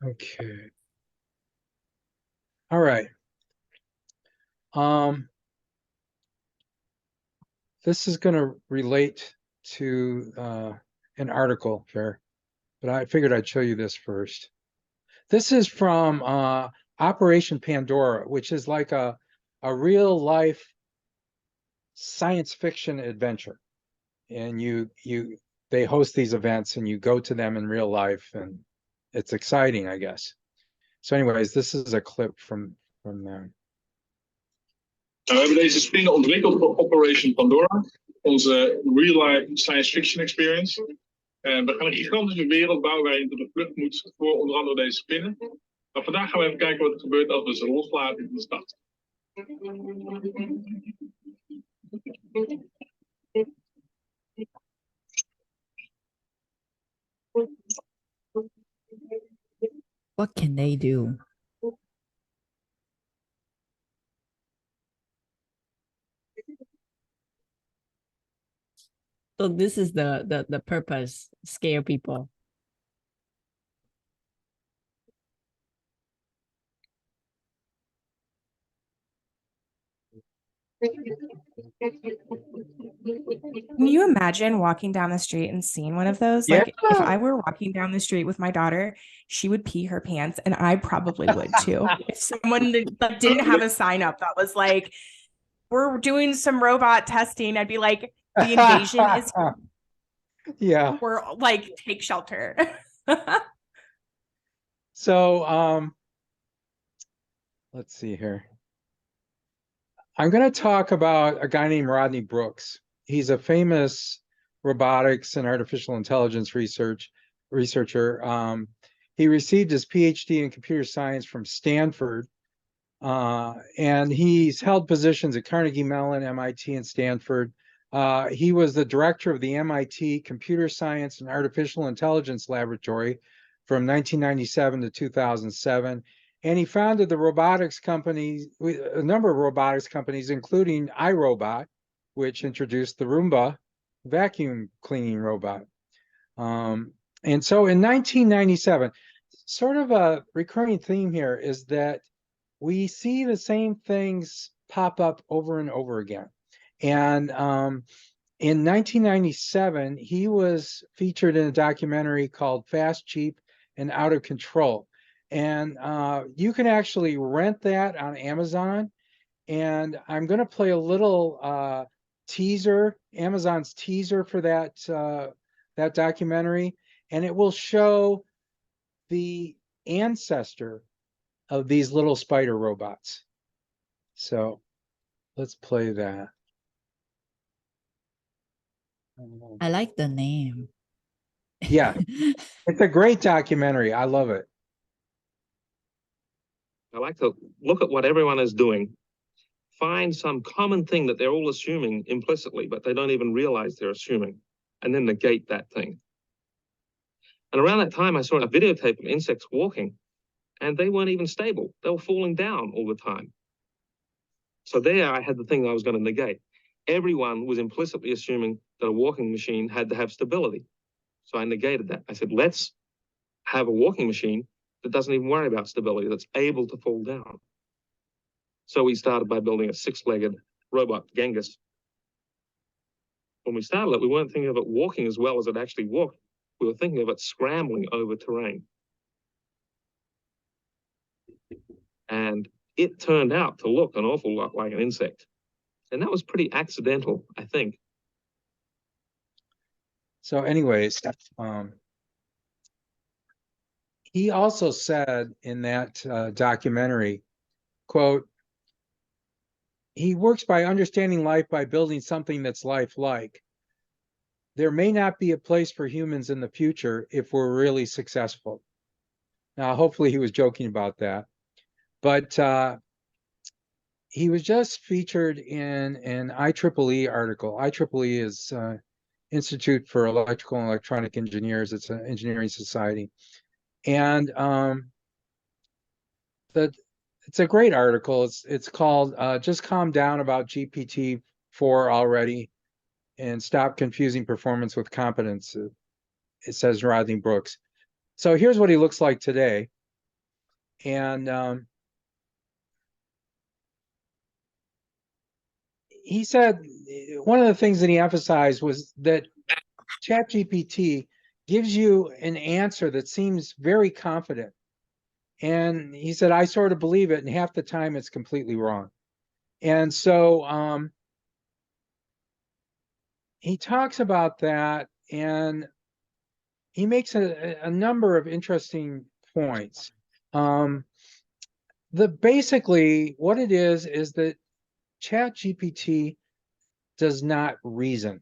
Okay. All right. This is going to relate to an article here, but I figured I'd show you this first. This is from Operation Pandora, which is like a real life science fiction adventure. And they host these events and you go to them in real life, and it's exciting, I guess. So anyways, this is a clip from them. We hebben deze spin ontwikkeld voor Operation Pandora, onze real-life science fiction experience. En we gaan een gigantische wereld bouwen waarin je de vlucht moet voor onder andere deze spinnen. Maar vandaag gaan we even kijken wat er gebeurt als we ze loslaten in de stad. What can they do? So this is the purpose, scare people. Can you imagine walking down the street and seeing one of those? Yeah. Like if I were walking down the street with my daughter, she would pee her pants and I probably would too. If someone didn't have a sign up that was like, we're doing some robot testing, I'd be like, the invasion is Yeah. We're like, take shelter. So let's see here. I'm going to talk about a guy named Rodney Brooks. He's a famous robotics and artificial intelligence researcher. He received his PhD in computer science from Stanford, and he's held positions at Carnegie Mellon, MIT, and Stanford. He was the director of the MIT Computer Science and Artificial Intelligence Laboratory from 1997 to 2007. And he founded the robotics companies, a number of robotics companies, including iRobot, which introduced the Roomba vacuum cleaning robot. And so in 1997, sort of a recurring theme here is that we see the same things pop up over and over again. And in 1997, he was featured in a documentary called Fast, Cheap, and Out of Control. And you can actually rent that on Amazon. And I'm going to play a little teaser, Amazon's teaser for that documentary. And it will show the ancestor of these little spider robots. So let's play that. I like the name. Yeah, it's a great documentary. I love it. I like to look at what everyone is doing, find some common thing that they're all assuming implicitly, but they don't even realize they're assuming, and then negate that thing. And around that time, I saw a videotape of insects walking, and they weren't even stable. They were falling down all the time. So there I had the thing I was going to negate. Everyone was implicitly assuming that a walking machine had to have stability. So I negated that. I said, let's have a walking machine that doesn't even worry about stability, that's able to fall down. So we started by building a six-legged robot, Genghis. When we started it, we weren't thinking of it walking as well as it actually walked. We were thinking of it scrambling over terrain. And it turned out to look an awful lot like an insect. And that was pretty accidental, I think. So anyways, he also said in that documentary, quote, he works by understanding life by building something that's lifelike. There may not be a place for humans in the future if we're really successful. Now, hopefully he was joking about that. But he was just featured in an IEEE article. IEEE is Institute for Electrical and Electronic Engineers. It's an engineering society. And it's a great article. It's called Just Calm Down About GPT-4 Already and Stop Confusing Performance with Competence. It says Rodney Brooks. So here's what he looks like today. And he said one of the things that he emphasized was that ChatGPT gives you an answer that seems very confident. And he said, I sort of believe it, and half the time it's completely wrong. And so he talks about that, and he makes a number of interesting points. Basically what it is that ChatGPT does not reason.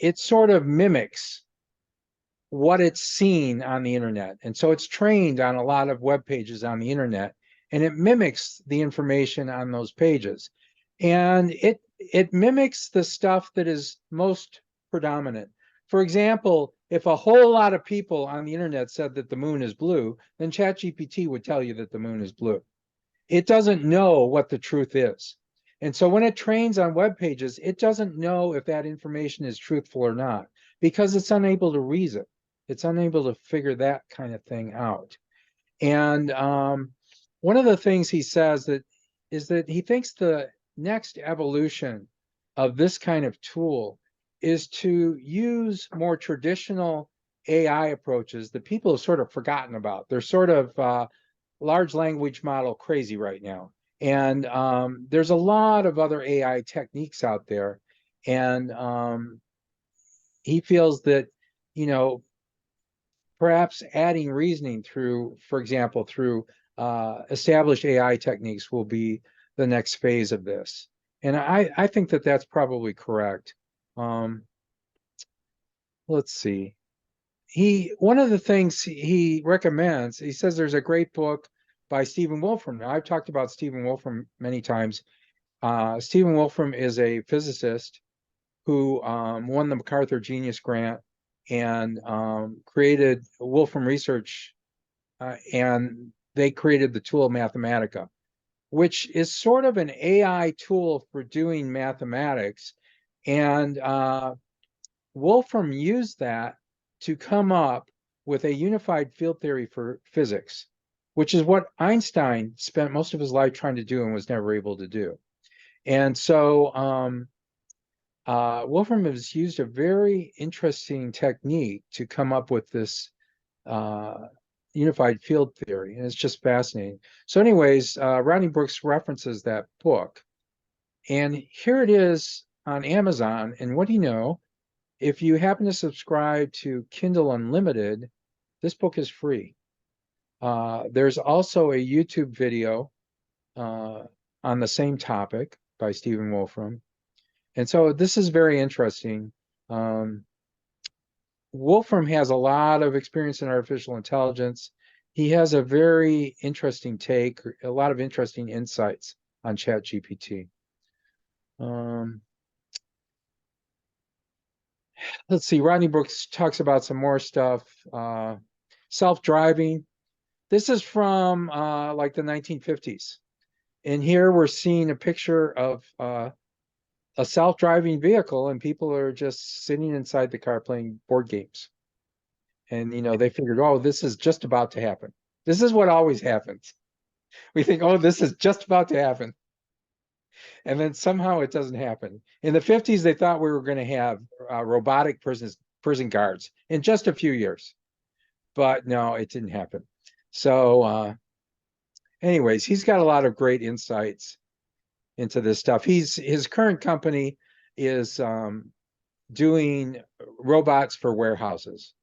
It sort of mimics what it's seen on the internet. And so it's trained on a lot of web pages on the internet, and it mimics the information on those pages. And it mimics the stuff that is most predominant. For example, if a whole lot of people on the internet said that the moon is blue, then ChatGPT would tell you that the moon is blue. It doesn't know what the truth is. And so when it trains on web pages, it doesn't know if that information is truthful or not, because it's unable to reason. It's unable to figure that kind of thing out. And one of the things he says is that he thinks the next evolution of this kind of tool is to use more traditional AI approaches that people have sort of forgotten about. They're sort of large language model crazy right now. And there's a lot of other AI techniques out there. And he feels that, perhaps adding reasoning through, for example, through established AI techniques will be the next phase of this. And I think that that's probably correct. Let's see. One of the things he recommends, he says there's a great book by Stephen Wolfram. Now, I've talked about Stephen Wolfram many times. Stephen Wolfram is a physicist who won the MacArthur Genius Grant and created Wolfram Research, and they created the tool Mathematica, which is sort of an AI tool for doing mathematics. And Wolfram used that to come up with a unified field theory for physics, which is what Einstein spent most of his life trying to do and was never able to do. And so Wolfram has used a very interesting technique to come up with this unified field theory, and it's just fascinating. So anyways, Rodney Brooks references that book, and here it is on Amazon. And what do you know? If you happen to subscribe to Kindle Unlimited, this book is free. There's also a YouTube video on the same topic by Stephen Wolfram. And so this is very interesting. Wolfram has a lot of experience in artificial intelligence. He has a very interesting take, a lot of interesting insights on ChatGPT. Let's see, Rodney Brooks talks about some more stuff. Self-driving. This is from like the 1950s. And here we're seeing a picture of a self-driving vehicle, and people are just sitting inside the car playing board games. And, they figured, oh, this is just about to happen. This is what always happens. We think, oh, this is just about to happen. And then somehow it doesn't happen. In the 50s, they thought we were going to have robotic prison guards in just a few years. But no, it didn't happen. So anyways, he's got a lot of great insights into this stuff. His current company is doing robots for warehouses.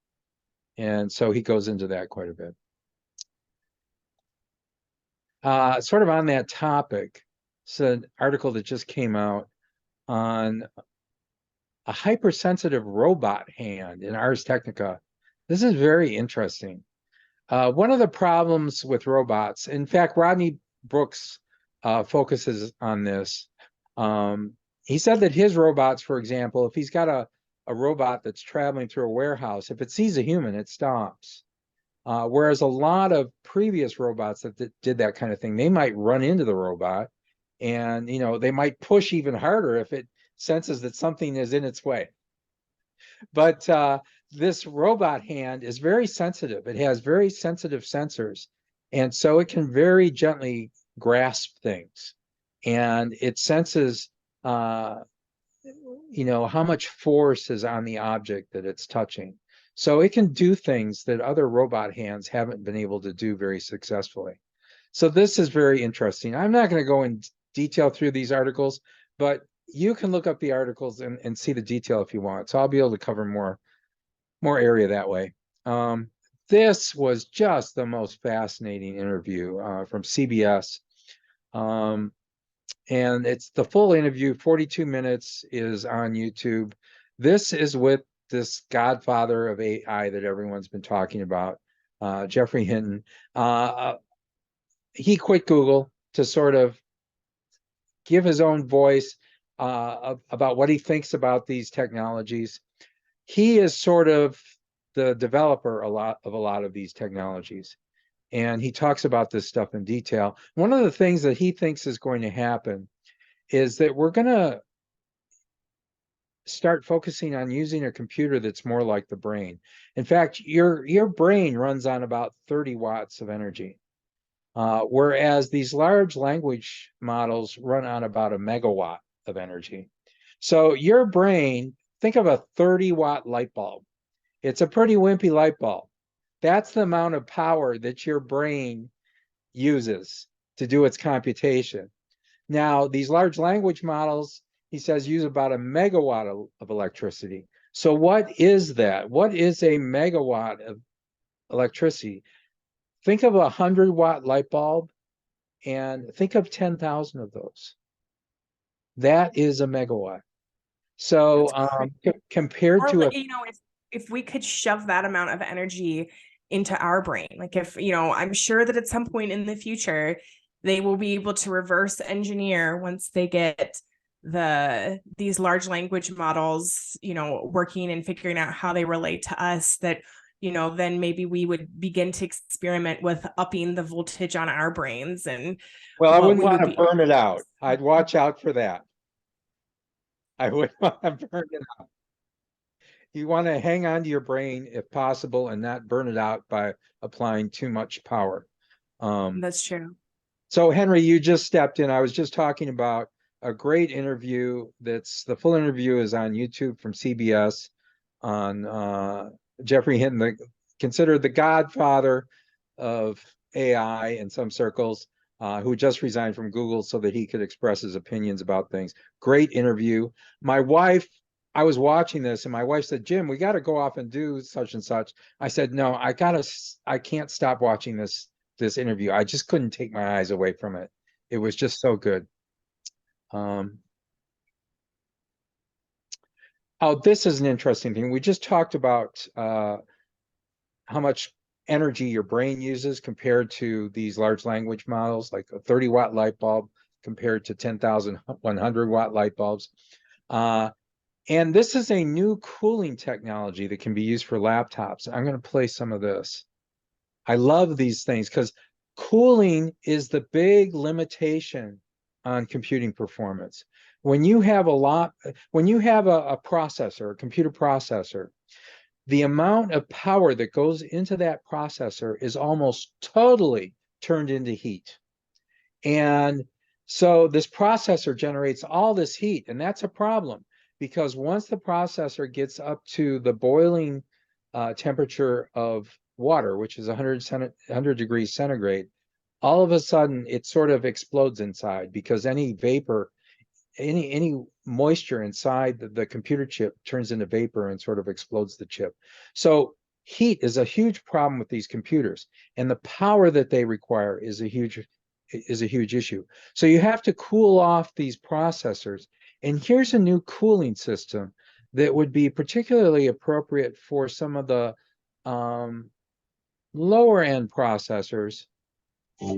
And so he goes into that quite a bit. Sort of on that topic, it's an article that just came out on a hypersensitive robot hand in Ars Technica. This is very interesting. One of the problems with robots, in fact, Rodney Brooks focuses on this. He said that his robots, for example, if he's got a robot that's traveling through a warehouse, if it sees a human, it stops. Whereas a lot of previous robots that did that kind of thing, they might run into the robot, and they might push even harder if it senses that something is in its way. But this robot hand is very sensitive. It has very sensitive sensors, And so it can very gently grasp things, and it senses, how much force is on the object that it's touching. So it can do things that other robot hands haven't been able to do very successfully. So this is very interesting. I'm not going to go in detail through these articles, but you can look up the articles and see the detail if you want. So I'll be able to cover more area that way. This was just the most fascinating interview from CBS. And it's the full interview, 42 minutes, is on YouTube. This is with this godfather of AI that everyone's been talking about, Geoffrey Hinton. He quit Google to sort of give his own voice about what he thinks about these technologies. He is sort of the developer of a lot of these technologies, and he talks about this stuff in detail. One of the things that he thinks is going to happen is that we're going to start focusing on using a computer that's more like the brain. In fact, your brain runs on about 30 watts of energy, whereas these large language models run on about a megawatt of energy. So your brain, think of a 30-watt light bulb. It's a pretty wimpy light bulb. That's the amount of power that your brain uses to do its computation. Now, these large language models, he says, use about a megawatt of electricity. So what is that? What is a megawatt of electricity? Think of a 100-watt light bulb and think of 10,000 of those. That is a megawatt. So compared Or, to if we could shove that amount of energy into our brain, like if, I'm sure that at some point in the future, they will be able to reverse engineer once they get these large language models, working and figuring out how they relate to us, that, then maybe we would begin to experiment with upping the voltage on our brains. And well, I wouldn't want to burn it out. I'd watch out for that. I wouldn't want to burn it out. You want to hang on to your brain if possible and not burn it out by applying too much power. That's true. So Henry, you just stepped in. I was just talking about a great interview. The full interview is on YouTube from CBS on Geoffrey Hinton, considered the godfather of AI in some circles, who just resigned from Google so that he could express his opinions about things. Great interview. My wife, I was watching this and my wife said, Jim, we got to go off and do such and such. I said, no, I can't stop watching this interview. I just couldn't take my eyes away from it. It was just so good. Oh, this is an interesting thing. We just talked about how much energy your brain uses compared to these large language models, like a 30-watt light bulb compared to 10,000 100-watt light bulbs. And this is a new cooling technology that can be used for laptops. I'm going to play some of this. I love these things because cooling is the big limitation on computing performance. When you have a processor, a computer processor, the amount of power that goes into that processor is almost totally turned into heat. And so this processor generates all this heat, and that's a problem because once the processor gets up to the boiling temperature of water, which is 100 degrees centigrade, all of a sudden it sort of explodes inside because any vapor, any moisture inside the computer chip turns into vapor and sort of explodes the chip. So heat is a huge problem with these computers, and the power that they require is a huge issue. So you have to cool off these processors, and here's a new cooling system that would be particularly appropriate for some of the lower end processors.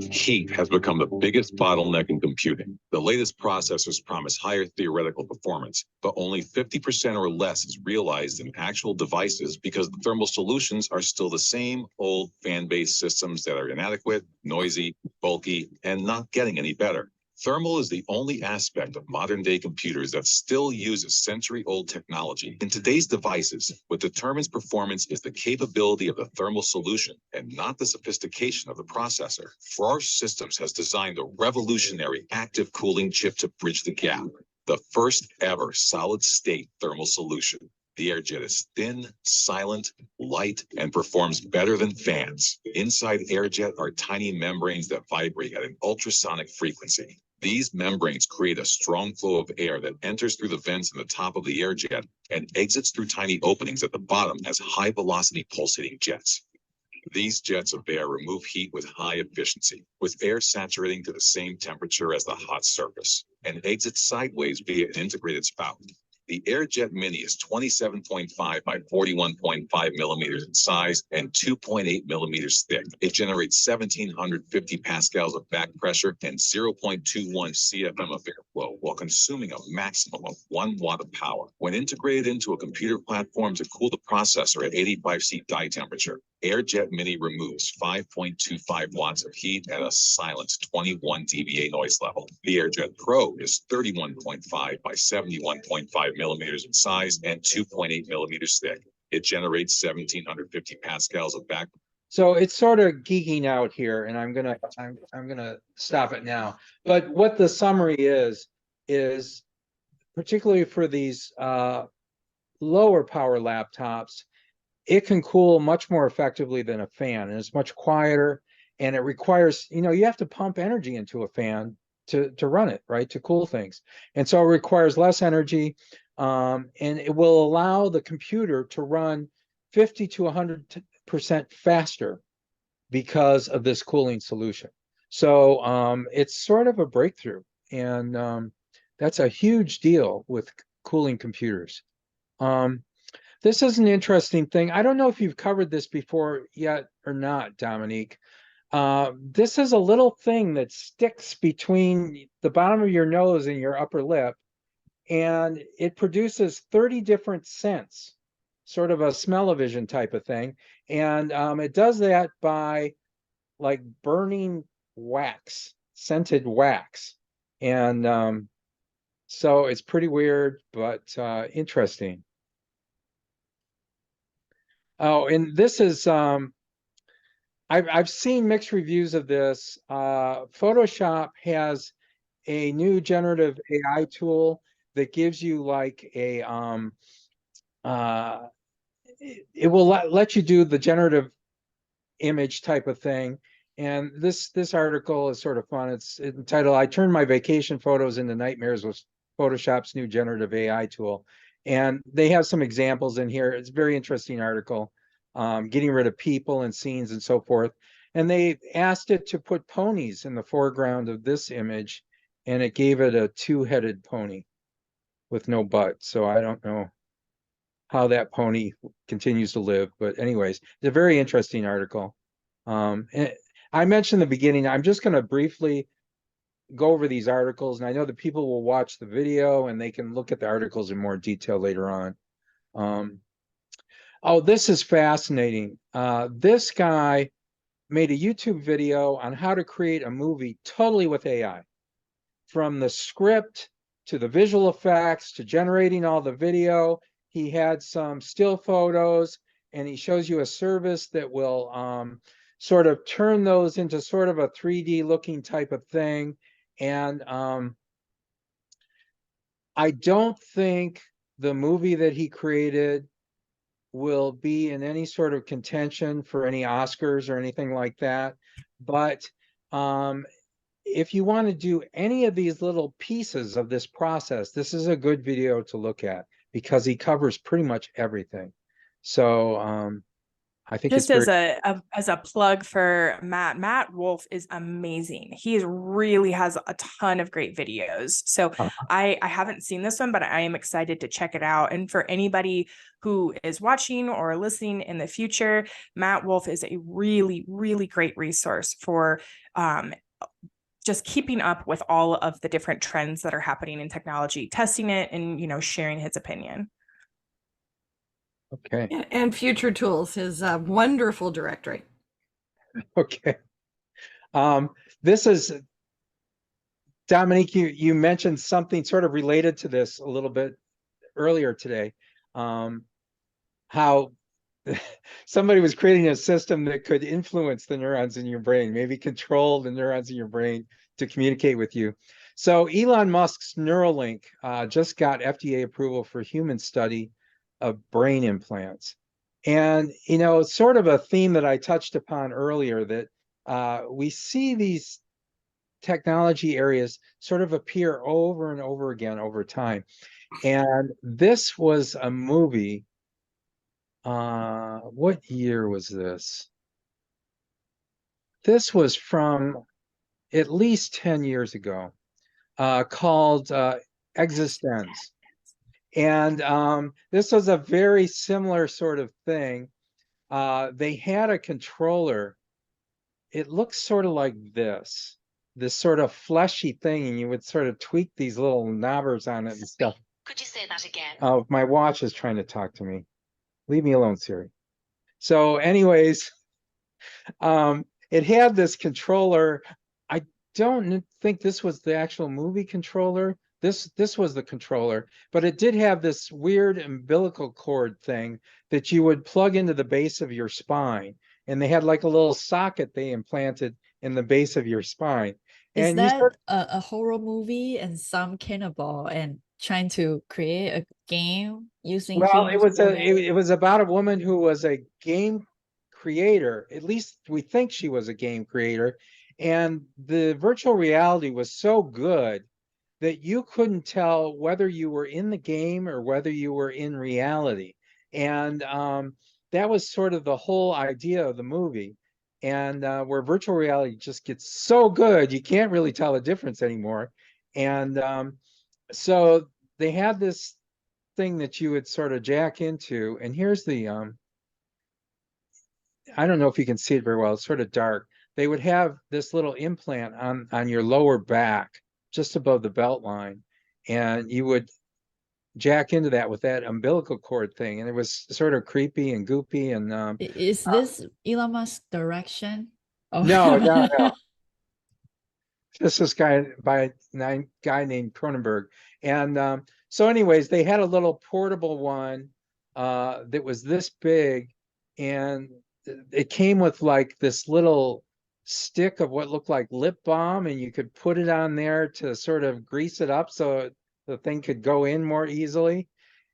Heat has become the biggest bottleneck in computing. The latest processors promise higher theoretical performance, but only 50% or less is realized in actual devices because the thermal solutions are still the same old fan-based systems that are inadequate, noisy, bulky, and not getting any better. Thermal is the only aspect of modern day computers that still uses century-old technology. In today's devices, what determines performance is the capability of the thermal solution and not the sophistication of the processor. Farr Systems has designed a revolutionary active cooling chip to bridge the gap, the first ever solid-state thermal solution. The Airjet is thin, silent, light, and performs better than fans. Inside Airjet are tiny membranes that vibrate at an ultrasonic frequency. These membranes create a strong flow of air that enters through the vents in the top of the Airjet and exits through tiny openings at the bottom as high-velocity pulsating jets. These jets of air remove heat with high efficiency, with air saturating to the same temperature as the hot surface, and exits sideways via an integrated spout. The Airjet Mini is 27.5 by 41.5 millimeters in size and 2.8 millimeters thick. It generates 1,750 pascals of back pressure and 0.21 CFM of airflow while consuming a maximum of 1 watt of power. When integrated into a computer platform to cool the processor at 85 C die temperature, Airjet Mini removes 5.25 watts of heat at a silent 21 dBA noise level. The Airjet Pro is 31.5 by 71.5 millimeters in size and 2.8 millimeters thick. It generates 1,750 pascals of back. So it's sort of geeking out here, and I'm gonna stop it now. But what the summary is particularly for these lower power laptops, it can cool much more effectively than a fan, and it's much quieter, and it requires, you have to pump energy into a fan to run it, right, to cool things. And so it requires less energy, and it will allow the computer to run 50 to 100% faster because of this cooling solution. So it's sort of a breakthrough, and that's a huge deal with cooling computers. This is an interesting thing. I don't know if you've covered this before yet or not, Dominique. This is a little thing that sticks between the bottom of your nose and your upper lip, and it produces 30 different scents, sort of a smell-o-vision type of thing. And it does that by like burning wax, scented wax. And so it's pretty weird, but interesting. Oh, and this is I've seen mixed reviews of this. Photoshop has a new generative AI tool that gives you like a it will let you do the generative image type of thing. And this article is sort of fun. It's entitled "I Turned My Vacation Photos into Nightmares with Photoshop's New Generative AI Tool." And they have some examples in here. It's a very interesting article, getting rid of people and scenes and so forth. And they asked it to put ponies in the foreground of this image, and it gave it a 2-headed pony with no butt. So I don't know how that pony continues to live. But anyways, it's a very interesting article. And I mentioned in the beginning, I'm just going to briefly go over these articles, and I know that people will watch the video and they can look at the articles in more detail later on. Oh, this is fascinating. This guy made a YouTube video on how to create a movie totally with AI, from the script to the visual effects to generating all the video. He had some still photos, and he shows you a service that will sort of turn those into sort of a 3D looking type of thing. And I don't think the movie that he created will be in any sort of contention for any Oscars or anything like that. But if you want to do any of these little pieces of this process, this is a good video to look at because he covers pretty much everything. So I think just it's as a plug for Matt Wolf is amazing. He really has a ton of great videos. So I haven't seen this one, but I am excited to check it out. And for anybody who is watching or listening in the future, Matt Wolf is a really, really great resource for just keeping up with all of the different trends that are happening in technology, testing it, and sharing his opinion. okay. And Future Tools, his wonderful directory. Okay. This is Dominique, you mentioned something sort of related to this a little bit earlier today. How somebody was creating a system that could influence the neurons in your brain, maybe control the neurons in your brain to communicate with you. So Elon Musk's Neuralink just got FDA approval for human study of brain implants. And, you know, it's sort of a theme that I touched upon earlier, that we see these technology areas sort of appear over and over again over time. And this was a movie. What year was this? This was from at least 10 years ago, called Existence. And this was a very similar sort of thing. They had a controller. It looks sort of like this sort of fleshy thing, and you would sort of tweak these little knobbers on it and stuff. Could you say that again? Oh, my watch is trying to talk to me. Leave me alone, Siri. So anyways, it had this controller. I don't think this was the actual movie controller. This was the controller, but it did have this weird umbilical cord thing that you would plug into the base of your spine. And they had like a little socket they implanted in the base of your spine. Is And you that start, a horror movie and some cannibal and trying to create a game using well, it humans was for a that? it was about a woman who was a game creator. At least we think she was a game creator. And the virtual reality was so good that you couldn't tell whether you were in the game or whether you were in reality. And that was sort of the whole idea of the movie. And where virtual reality just gets so good, you can't really tell the difference anymore. And so they had this thing that you would sort of jack into. And here's the, I don't know if you can see it very well, it's sort of dark. They would have this little implant on your lower back, just above the belt line, and you would jack into that with that umbilical cord thing, and it was sort of creepy and goopy. And Is this Elon Musk direction? Oh. no, this was guy named Cronenberg. And so anyways, they had a little portable one that was this big, and it came with like this little stick of what looked like lip balm, and you could put it on there to sort of grease it up so the thing could go in more easily.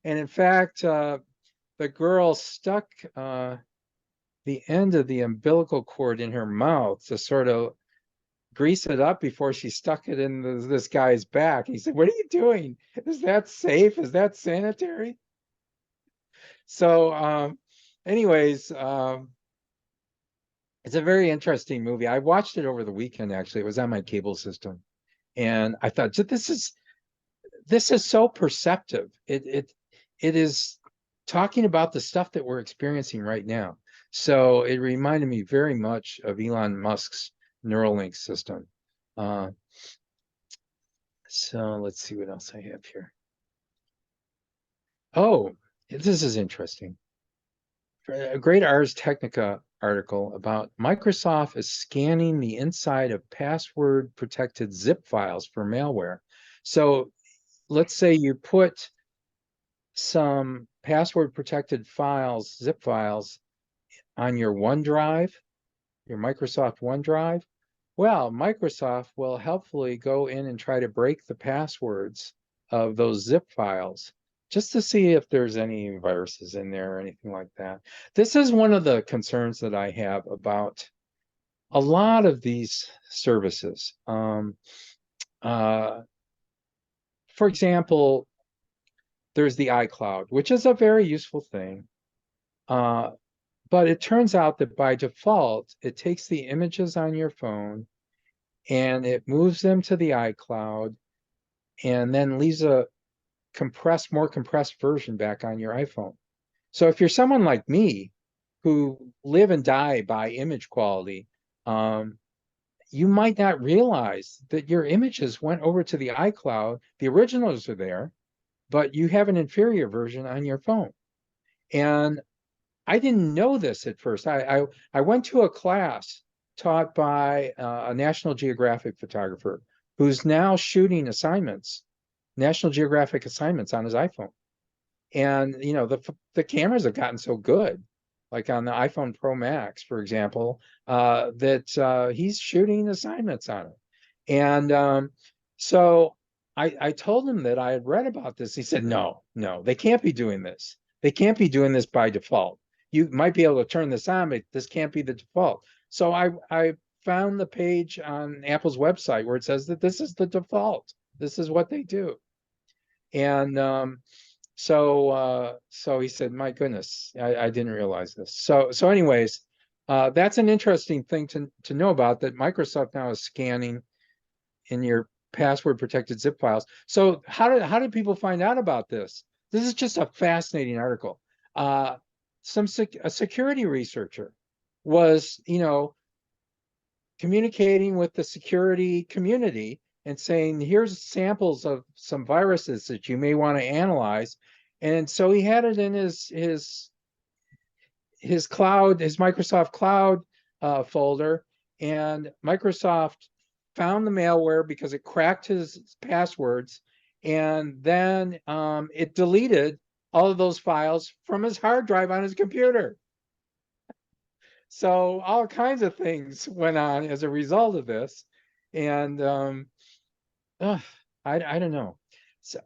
And in fact, the girl stuck the end of the umbilical cord in her mouth to sort of grease it up before she stuck it in this guy's back. He said, "What are you doing? Is that safe? Is that sanitary?" So anyways, it's a very interesting movie. I watched it over the weekend, actually. It was on my cable system. And I thought, this is so perceptive. It is talking about the stuff that we're experiencing right now. So it reminded me very much of Elon Musk's Neuralink system. So let's see what else I have here. Oh, this is interesting. A great Ars Technica article about Microsoft is scanning the inside of password protected zip files for malware. So let's say you put some password protected files, zip files, on your OneDrive, your Microsoft OneDrive. Well, Microsoft will helpfully go in and try to break the passwords of those zip files just to see if there's any viruses in there or anything like that. This is one of the concerns that I have about a lot of these services. For example, there's the iCloud, which is a very useful thing. But it turns out that by default, it takes the images on your phone and it moves them to the iCloud and then leaves a more compressed version back on your iPhone. So if you're someone like me who live and die by image quality, you might not realize that your images went over to the iCloud. The originals are there, but you have an inferior version on your phone. And I didn't know this at first. I went to a class taught by a National Geographic photographer who's now shooting assignments, National Geographic assignments on his iPhone. And you know, the cameras have gotten so good, like on the iPhone Pro Max, for example, that he's shooting assignments on it. And so I told him that I had read about this. He said, no, they can't be doing this. They can't be doing this by default. You might be able to turn this on, but this can't be the default. So I found the page on Apple's website where it says that this is the default. This is what they do. And so he said, my goodness, I didn't realize this. So anyways, that's an interesting thing to know about, that Microsoft now is scanning in your password protected zip files. So how did people find out about this? This is just a fascinating article. A security researcher was, you know, communicating with the security community and saying, here's samples of some viruses that you may want to analyze. And so he had it in his cloud, his Microsoft Cloud folder, and Microsoft found the malware because it cracked his passwords, and then it deleted all of those files from his hard drive on his computer. So all kinds of things went on as a result of this. And I don't know. So,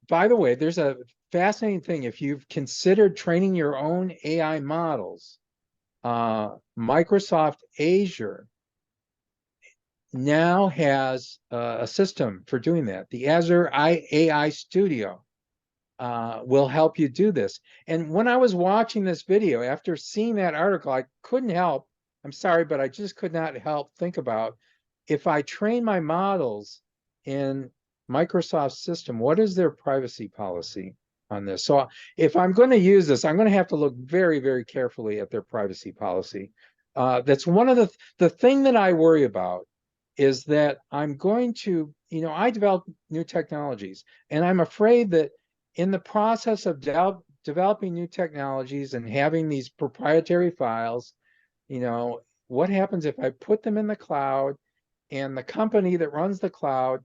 by the way, there's a fascinating thing. If you've considered training your own AI models, Microsoft Azure now has a system for doing that. The Azure AI Studio will help you do this. And when I was watching this video, after seeing that article, I couldn't help, I'm sorry, but I just could not help think about, if I train my models in Microsoft's system, what is their privacy policy on this? So if I'm going to use this, I'm going to have to look very, very carefully at their privacy policy. That's one of the thing that I worry about, is that I'm going to, you know, I develop new technologies, and I'm afraid that in the process of developing new technologies and having these proprietary files, you know, what happens if I put them in the cloud and the company that runs the cloud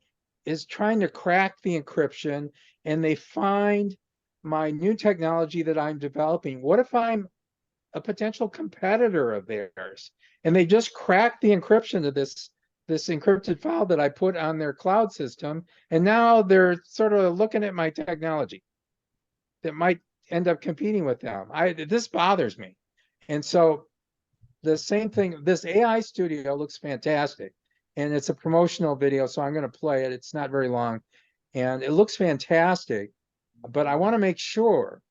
is trying to crack the encryption and they find my new technology that I'm developing? What if I'm a potential competitor of theirs and they just crack the encryption of this encrypted file that I put on their cloud system, and now they're sort of looking at my technology that might end up competing with them? This bothers me. And so the same thing, this AI Studio looks fantastic, and it's a promotional video, so I'm going to play it. It's not very long, and it looks fantastic, but I want to make sure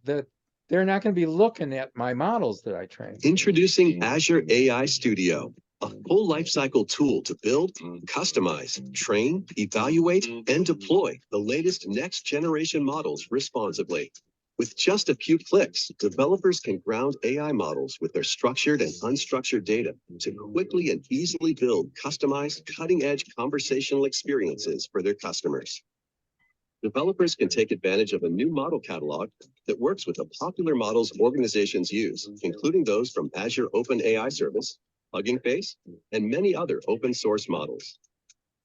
that they're not going to be looking at my models that I train. Introducing Azure AI Studio, a full lifecycle tool to build, customize, train, evaluate, and deploy the latest next generation models responsibly. With just a few clicks, developers can ground AI models with their structured and unstructured data to quickly and easily build customized, cutting-edge conversational experiences for their customers. Developers can take advantage of a new model catalog that works with the popular models organizations use, including those from Azure OpenAI Service, Hugging Face, and many other open source models.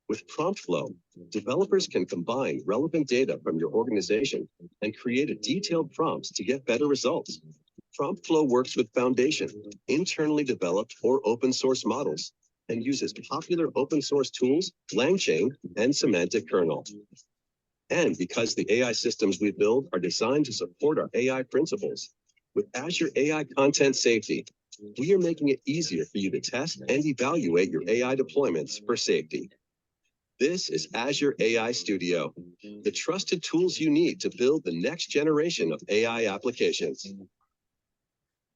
With PromptFlow, developers can combine relevant data from your organization and create a detailed prompts to get better results. PromptFlow works with Foundation, internally developed or open source models, and uses popular open source tools, LangChain, and Semantic Kernel. And because the AI systems we build are designed to support our AI principles, with Azure AI Content Safety, we are making it easier for you to test and evaluate your AI deployments for safety. This is Azure AI Studio, the trusted tools you need to build the next generation of AI applications.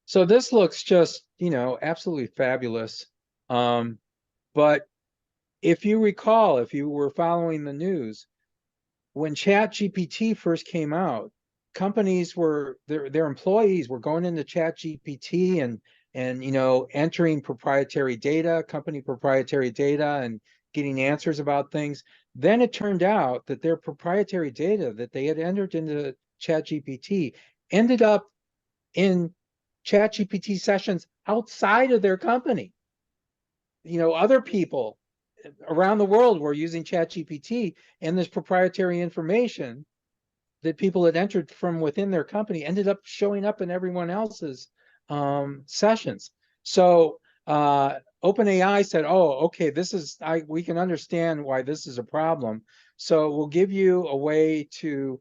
So this looks just, you know, absolutely fabulous. But if you recall, if you were following the news, when ChatGPT first came out, companies were, their employees were going into ChatGPT and you know, entering proprietary data, company proprietary data, and getting answers about things. Then it turned out that their proprietary data that they had entered into ChatGPT ended up in ChatGPT sessions outside of their company. You know, other people around the world were using ChatGPT, and this proprietary information that people had entered from within their company ended up showing up in everyone else's sessions. So OpenAI said, "Oh, okay, we can understand why this is a problem. So we'll give you a way to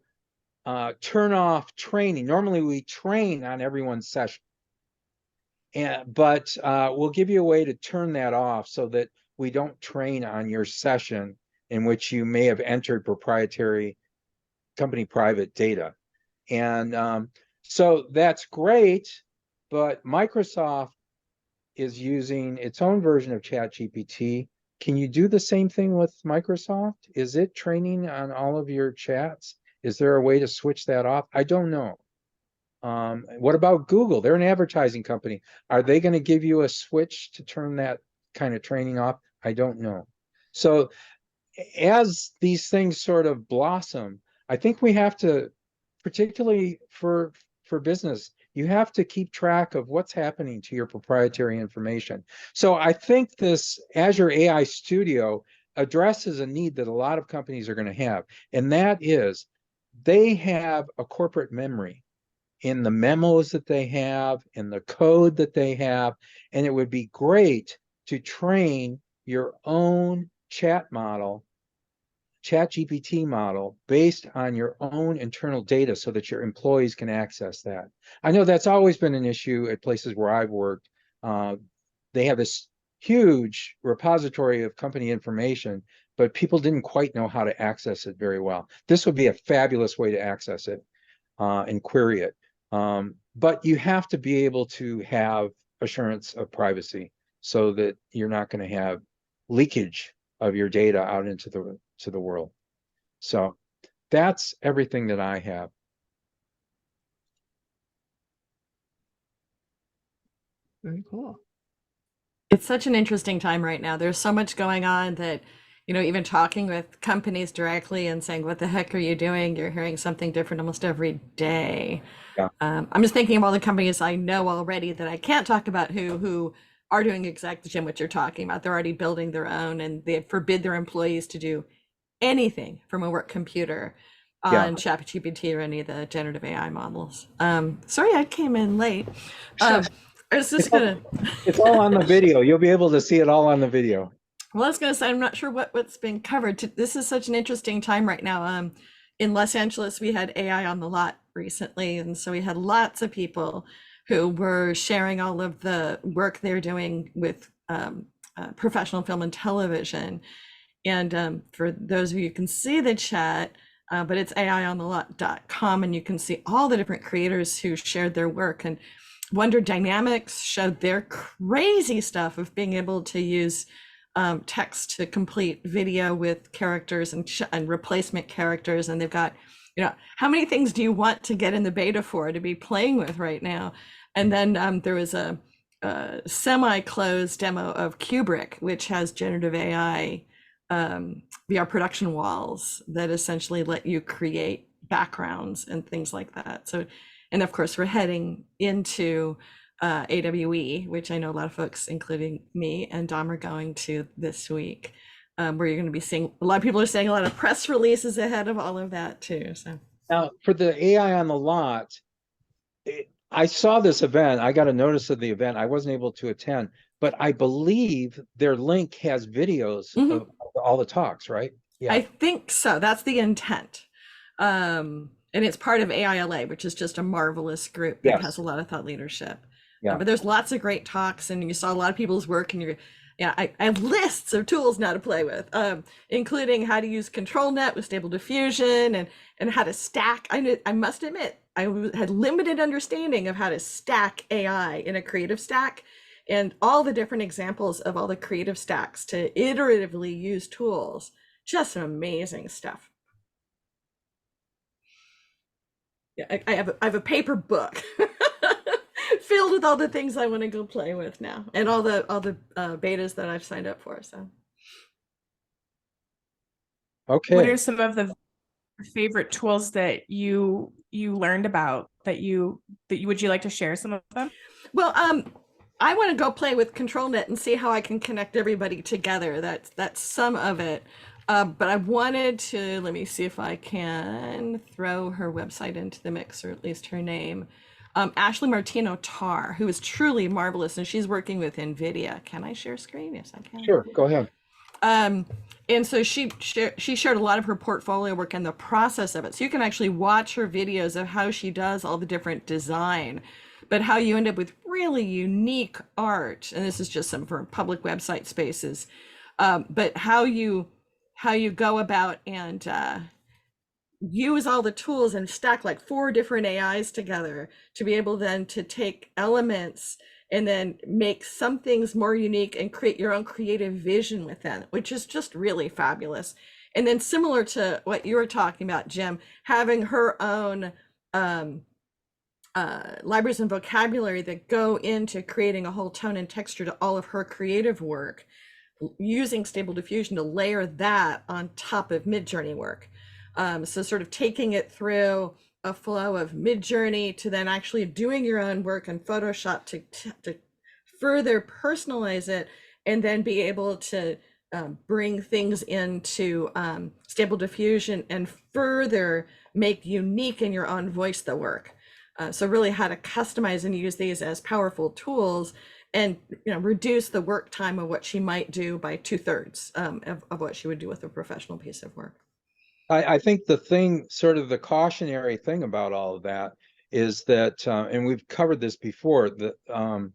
turn off training. Normally, we train on everyone's session, but we'll give you a way to turn that off so that we don't train on your session in which you may have entered proprietary company private data." And so that's great, but Microsoft is using its own version of ChatGPT. Can you do the same thing with Microsoft? Is it training on all of your chats? Is there a way to switch that off? I don't know. What about Google? They're an advertising company. Are they going to give you a switch to turn that kind of training off? I don't know. So as these things sort of blossom, I think we have to, particularly for business, you have to keep track of what's happening to your proprietary information. So I think this Azure AI Studio addresses a need that a lot of companies are going to have, and that is they have a corporate memory in the memos that they have, in the code that they have, and it would be great to train your own ChatGPT model based on your own internal data so that your employees can access that. I know that's always been an issue at places where I've worked. They have this huge repository of company information, but people didn't quite know how to access it very well. This would be a fabulous way to access it and query it. But you have to be able to have assurance of privacy so that you're not going to have leakage of your data out into the world. So that's everything that I have. Very cool. It's such an interesting time right now. There's so much going on that, even talking with companies directly and saying, what the heck are you doing? You're hearing something different almost every day. Yeah. I'm just thinking of all the companies I know already that I can't talk about who are doing exactly what you're talking about. They're already building their own, and they forbid their employees to do anything from a work computer on ChatGPT or any of the generative AI models. Sorry, I came in late. I was just It's all on the video. You'll be able to see it all on the video. Well, I was going to say, I'm not sure what's been covered. This is such an interesting time right now. In Los Angeles, we had AI on the lot recently, and so we had lots of people who were sharing all of the work they're doing with professional film and television. And for those of you who can see the chat, but it's AIonTheLot.com, and you can see all the different creators who shared their work. And Wonder Dynamics showed their crazy stuff of being able to use text to complete video with characters and replacement characters. And they've got, how many things do you want to get in the beta for to be playing with right now? And then there was a semi-closed demo of Kubrick, which has generative AI VR production walls that essentially let you create backgrounds and things like that. So, and of course, we're heading into AWE, which I know a lot of folks, including me and Dom, are going to this week, where you're going to be seeing, a lot of people are saying a lot of press releases ahead of all of that too. So now for the AI on the lot, I saw this event. I got a notice of the event. I wasn't able to attend, but I believe their link has videos of all the talks, right? Yeah, I think so. That's the intent. And it's part of AILA, which is just a marvelous group that has a lot of thought leadership. Yeah. But there's lots of great talks, and you saw a lot of people's work, and I have lists of tools now to play with, including how to use ControlNet with Stable Diffusion and how to stack. I must admit, I had limited understanding of how to stack AI in a creative stack, and all the different examples of all the creative stacks to iteratively use tools. Just some amazing stuff. Yeah, I have a paper book filled with all the things I want to go play with now, and all the betas that I've signed up for. So, okay. What are some of the favorite tools that you learned about that would you like to share some of them? Well, I want to go play with ControlNet and see how I can connect everybody together. That's some of it. But I wanted to, let me see if I can throw her website into the mix, or at least her name. Ashley Martino Tar, who is truly marvelous, and she's working with NVIDIA. Can I share screen? Yes, I can. Sure, go ahead. And so she shared a lot of her portfolio work and the process of it. So you can actually watch her videos of how she does all the different design, but how you end up with really unique art. And this is just some for public website spaces. But how you go about and use all the tools and stack like 4 different AIs together to be able then to take elements and then make some things more unique and create your own creative vision with them, which is just really fabulous. And then similar to what you were talking about, Jim, having her own libraries and vocabulary that go into creating a whole tone and texture to all of her creative work, using Stable Diffusion to layer that on top of Midjourney work. So sort of taking it through a flow of Midjourney to then actually doing your own work in Photoshop to further personalize it, and then be able to bring things into Stable Diffusion and further make unique in your own voice the work. So really how to customize and use these as powerful tools, and reduce the work time of what she might do by 2/3 of what she would do with a professional piece of work. I think the thing, sort of the cautionary thing about all of that is that, and we've covered this before, that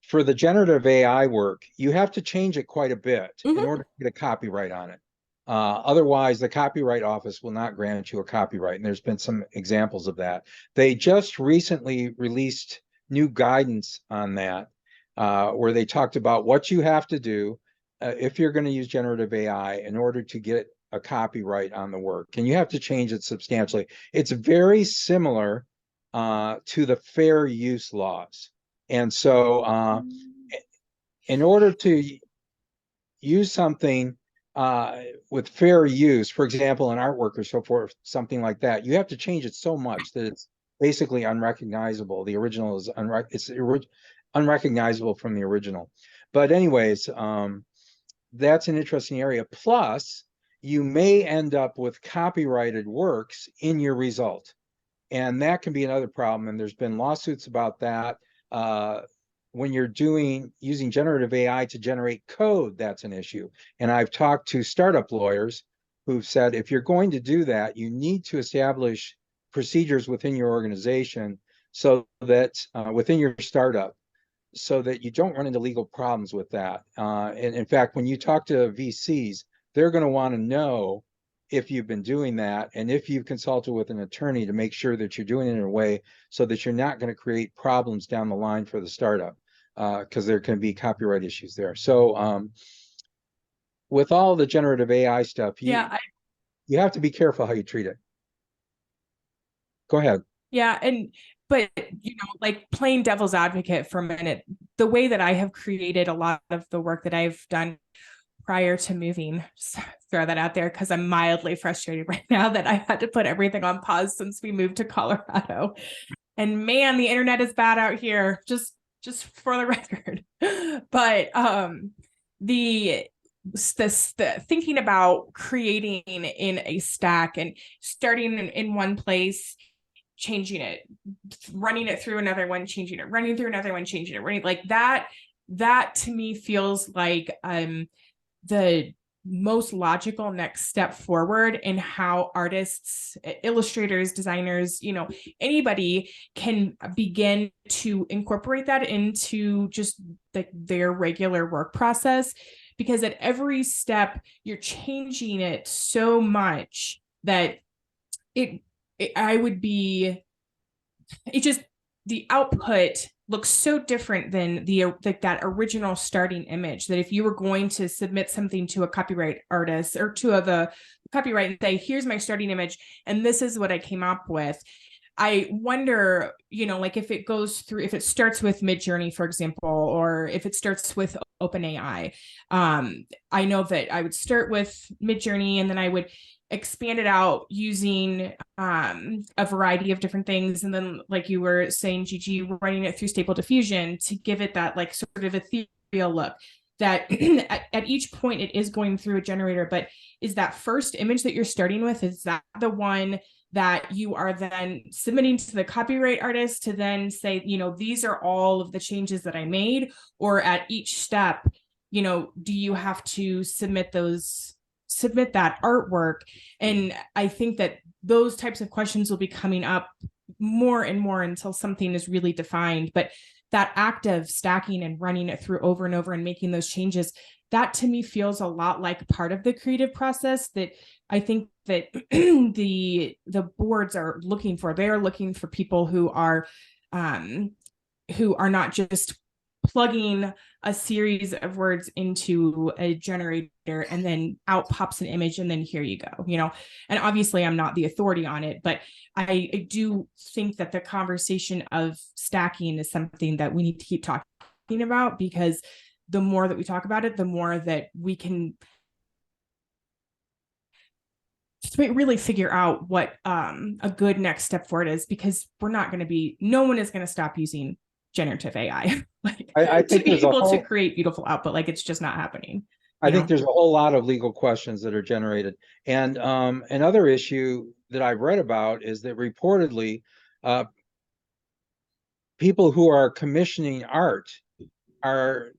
for the generative AI work, you have to change it quite a bit in order to get a copyright on it. Otherwise, the Copyright Office will not grant you a copyright. And there's been some examples of that. They just recently released new guidance on that, where they talked about what you have to do if you're going to use generative AI in order to get a copyright on the work, and you have to change it substantially. It's very similar to the fair use laws. And so in order to use something with fair use, for example, an artwork or so forth, something like that, you have to change it so much that it's basically unrecognizable. The original is unrecognizable from the original. But anyways, that's an interesting area. Plus, you may end up with copyrighted works in your result. And that can be another problem. And there's been lawsuits about that. When you're using generative AI to generate code, that's an issue. And I've talked to startup lawyers who've said, if you're going to do that, you need to establish procedures within your organization, so that within your startup, so that you don't run into legal problems with that. And in fact, when you talk to VCs, they're going to want to know if you've been doing that, and if you've consulted with an attorney to make sure that you're doing it in a way so that you're not going to create problems down the line for the startup, because there can be copyright issues there. So with all the generative AI stuff, you have to be careful how you treat it. Go ahead. Yeah, but like playing devil's advocate for a minute, the way that I have created a lot of the work that I've done prior to moving, just throw that out there, because I'm mildly frustrated right now that I had to put everything on pause since we moved to Colorado. And man, the internet is bad out here, just for the record. But the thinking about creating in a stack and starting in one place, changing it, running it through another one, changing it, running through another one, changing it, running like that to me feels like the most logical next step forward in how artists, illustrators, designers, anybody can begin to incorporate that into just their regular work process. Because at every step, you're changing it so much that the output looks so different than that original starting image, that if you were going to submit something to a copyright artist or to the copyright and say, here's my starting image and this is what I came up with, I wonder, like if it starts with Midjourney, for example, or if it starts with OpenAI. I know that I would start with Midjourney, and then I would expand it out using a variety of different things, and then like you were saying, Gigi, running it through Stable Diffusion to give it that like sort of ethereal look, that at each point it is going through a generator. But is that first image that you're starting with, is that the one that you are then submitting to the copyright artist to then say, you know, these are all of the changes that I made? Or at each step, you know, do you have to submit that artwork? And I think that those types of questions will be coming up more and more until something is really defined. But that act of stacking and running it through over and over and making those changes, that to me feels a lot like part of the creative process that I think that the boards are looking for. They're looking for people who are not just plugging a series of words into a generator and then out pops an image and then here you go, you know. And obviously I'm not the authority on it, but I do think that the conversation of stacking is something that we need to keep talking about, because the more that we talk about it, the more that we can really figure out what a good next step forward is, because no one is going to stop using generative AI like I to think be there's a able to whole, create beautiful output. Like it's just not happening. I you think know? there's a whole lot of legal questions that are generated. And another issue that I've read about is that reportedly people who are commissioning art are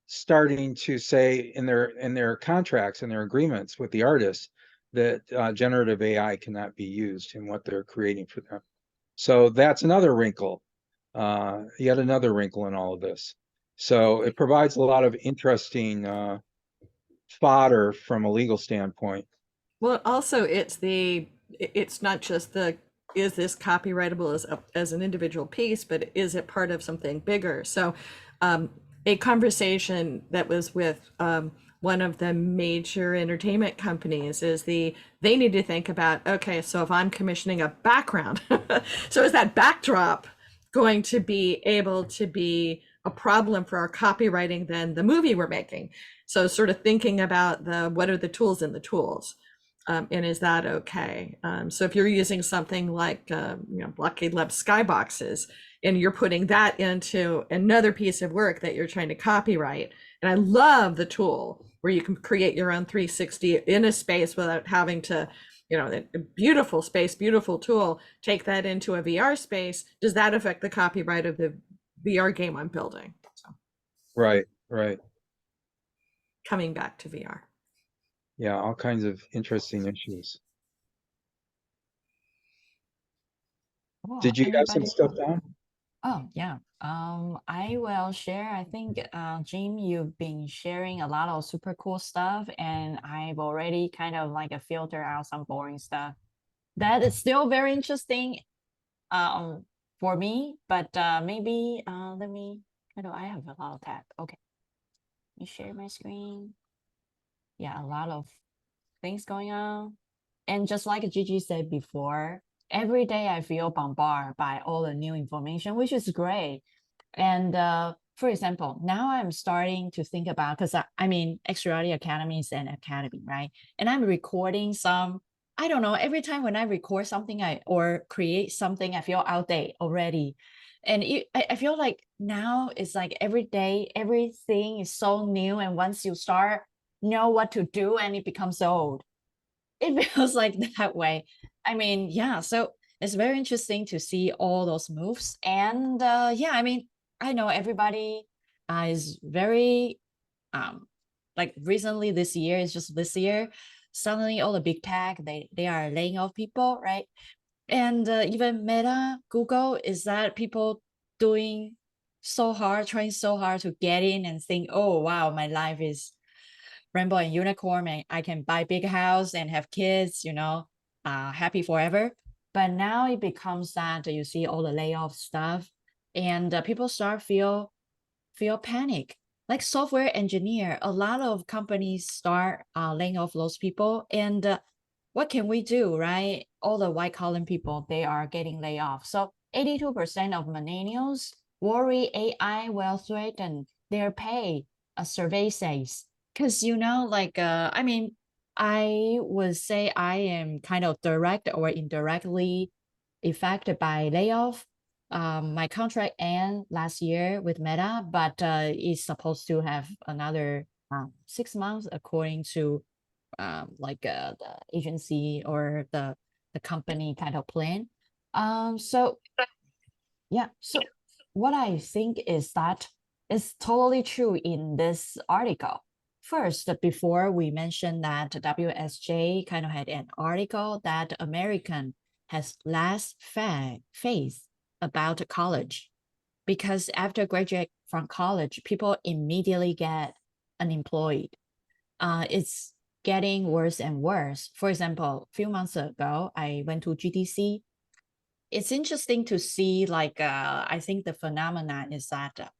starting to say in their contracts and their agreements with the artists that generative AI cannot be used in what they're creating for them. So that's another wrinkle, yet another wrinkle in all of this. So it provides a lot of interesting fodder from a legal standpoint. Well, also it's not just is this copyrightable as an individual piece, but is it part of something bigger? So a conversation that was with one of the major entertainment companies is they need to think about, okay, so if I'm commissioning a background, so is that backdrop going to be able to be a problem for our copywriting than the movie we're making? So sort of thinking about what are the tools in the tools, and is that okay? So if you're using something like Blockade Lab skyboxes, and you're putting that into another piece of work that you're trying to copyright, and I love the tool where you can create your own 360 in a space without having to, a beautiful space, beautiful tool, take that into a VR space. Does that affect the copyright of the VR game I'm building? So Right. coming back to VR. Yeah, all kinds of interesting issues. Oh, Did you have some anybody stuff else? down? Oh, yeah. I will share. I think, Jim, you've been sharing a lot of super cool stuff, and I've already kind of like a filter out some boring stuff. That is still very interesting, for me, but maybe let me. I have a lot of tab. Okay, let me share my screen. Yeah, a lot of things going on, and just like Gigi said before, every day I feel bombarded by all the new information, which is great. And for example, now I'm starting to think about, because I mean, Extraordinary Academy is an academy, right? And I'm recording some, I don't know, every time when I record something or create something, I feel outdated already. And I feel like now it's like every day, everything is so new. And once you start know what to do, and it becomes old. It feels like that way. I mean, yeah, so it's very interesting to see all those moves. And yeah, I mean, I know everybody is very like recently this year, it's just this year, suddenly all the big tech, they are laying off people, right? And even Meta, Google, is that people doing so hard, trying so hard to get in and think, oh wow, my life is rainbow and unicorn, and I can buy big house and have kids, happy forever. But now it becomes that you see all the layoff stuff, and people start feel panic. Like software engineer, a lot of companies start laying off those people, and what can we do, right? All the white collar people, they are getting laid off. So 82% of millennials worry AI will threaten their pay, a survey says. Because, I mean, I would say I am kind of direct or indirectly affected by layoff. My contract ended last year with Meta, but it's supposed to have another 6 months according to the agency or the company kind of plan. So yeah, so what I think is that it's totally true in this article. First, before we mentioned that WSJ kind of had an article that American has less phase about college, because after graduate from college, people immediately get unemployed. It's getting worse and worse. For example, a few months ago, I went to GDC. It's interesting to see, I think the phenomenon is that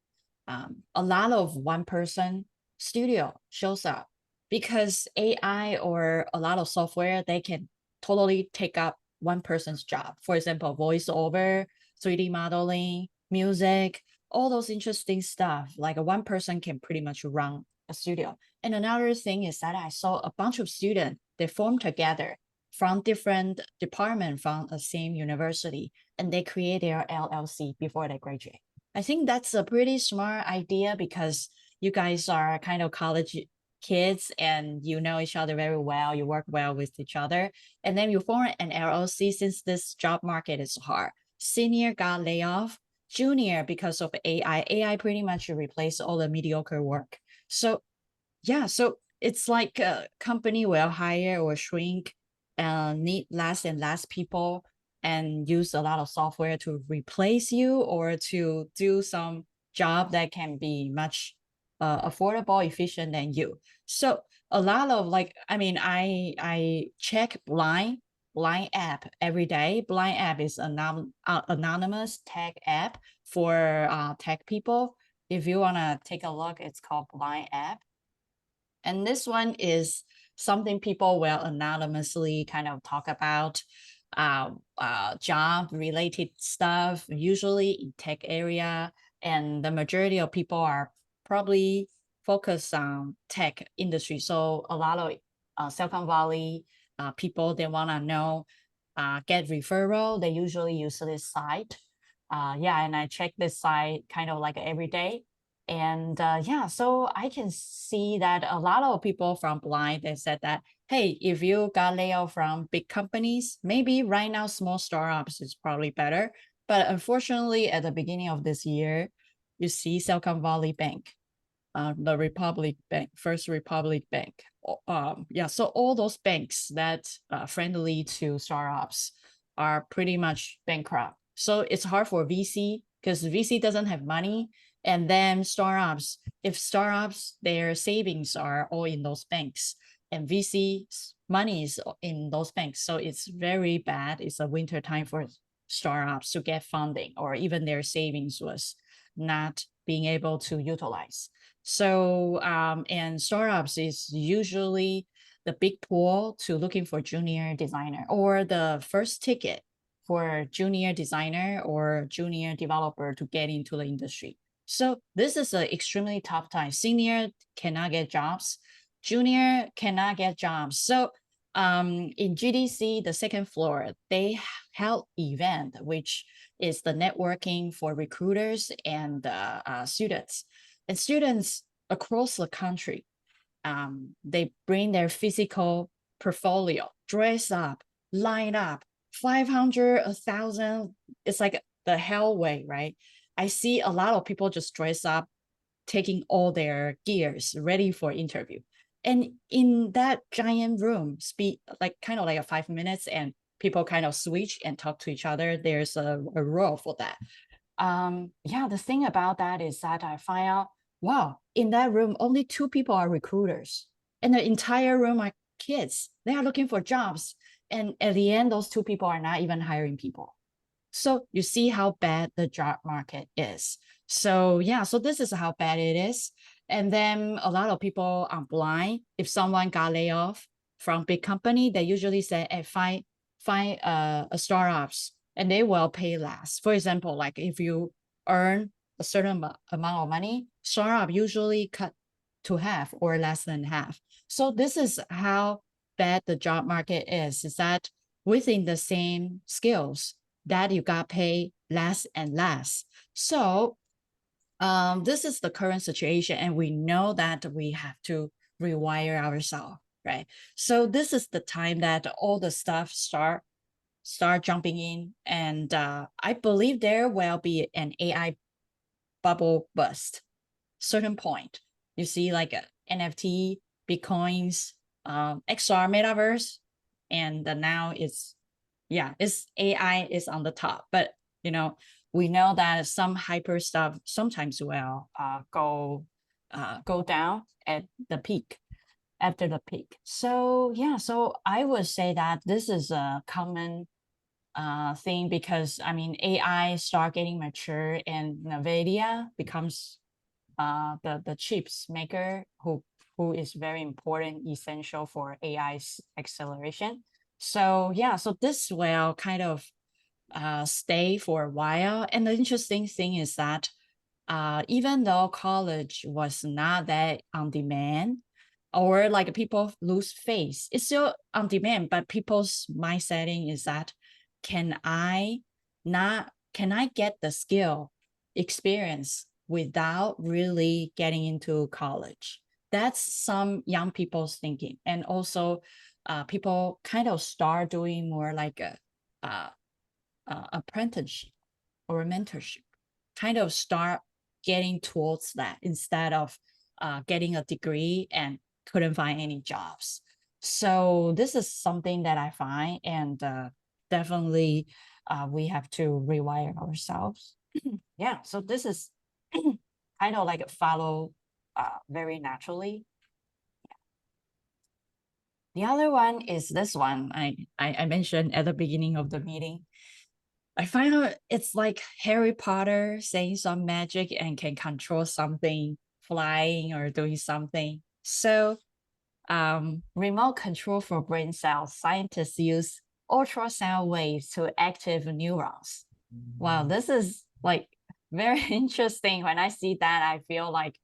a lot of one person studio shows up because AI or a lot of software, they can totally take up one person's job. For example, voiceover, 3D modeling, music, all those interesting stuff. Like one person can pretty much run a studio. And another thing is that I saw a bunch of students, they formed together from different departments from the same university, and they create their LLC before they graduate. I think that's a pretty smart idea because you guys are kind of college kids and you know each other very well, you work well with each other, and then you form an LLC since this job market is hard. Senior got laid off, junior because of AI pretty much replaced all the mediocre work. So yeah, so it's like a company will hire or shrink and need less and less people and use a lot of software to replace you or to do some job that can be much affordable, efficient than you. So a lot of I check Blind app every day. Blind app is anonymous tech app for tech people. If you want to take a look, it's called Blind app. And this one is something people will anonymously kind of talk about job related stuff, usually in tech area. And the majority of people are probably focused on tech industry. So a lot of Silicon Valley people, they want to know, get referral. They usually use this site. And I check this site kind of like every day. And yeah, so I can see that a lot of people from Blind, they said that, hey, if you got laid off from big companies, maybe right now small startups is probably better. But unfortunately, at the beginning of this year, you see Silicon Valley Bank, the Republic Bank, First Republic Bank. So all those banks that friendly to startups are pretty much bankrupt. So it's hard for VC because VC doesn't have money. And then startups, if startups, their savings are all in those banks and VC money is in those banks. So it's very bad. It's a winter time for startups to get funding, or even their savings was not being able to utilize. So, and startups is usually the big pool to looking for junior designer, or the first ticket for junior designer or junior developer to get into the industry. So this is an extremely tough time. Senior cannot get jobs, junior cannot get jobs. So in GDC, the second floor, they held event, which is the networking for recruiters and students. And students across the country, they bring their physical portfolio, dress up, line up, 500, 1,000. It's like the hell way, right? I see a lot of people just dress up, taking all their gears ready for interview. And in that giant room, kind of like a 5 minutes, and people kind of switch and talk to each other. There's a role for that. The thing about that is that I find out, wow, in that room, only 2 people are recruiters. And the entire room are kids. They are looking for jobs. And at the end, those 2 people are not even hiring people. So you see how bad the job market is. So yeah, so this is how bad it is. And then a lot of people are blind. If someone got laid off from big company, they usually say, hey, find a startups, and they will pay less. For example, like if you earn a certain amount of money, startup usually cut to half or less than half. So this is how bad the job market is that within the same skills that you got paid less and less. So this is the current situation, and we know that we have to rewire ourselves, right? So this is the time that all the stuff start jumping in, and I believe there will be an AI bubble bust. Certain point, you see like NFT, Bitcoins, XR metaverse, and now it's AI is on the top, but we know that some hyper stuff sometimes will go down at the peak, after the peak. So so I would say that this is a common thing, because I mean AI start getting mature and NVIDIA becomes the chips maker who is very important, essential for AI's acceleration. So so this will kind of stay for a while. And the interesting thing is that even though college was not that on demand, or like people lose faith, it's still on demand, but people's mindsetting is that can I get the skill experience without really getting into college? That's some young people's thinking. And also people kind of start doing more like a apprenticeship or a mentorship, kind of start getting towards that instead of getting a degree and couldn't find any jobs. So this is something that I find, and definitely we have to rewire ourselves. So this is kind of like follow very naturally. The other one is this one I mentioned at the beginning of the meeting. I find out it's like Harry Potter saying some magic and can control something flying or doing something. So remote control for brain cells, scientists use ultrasound waves to active neurons. Wow, this is like very interesting. When I see that, I feel like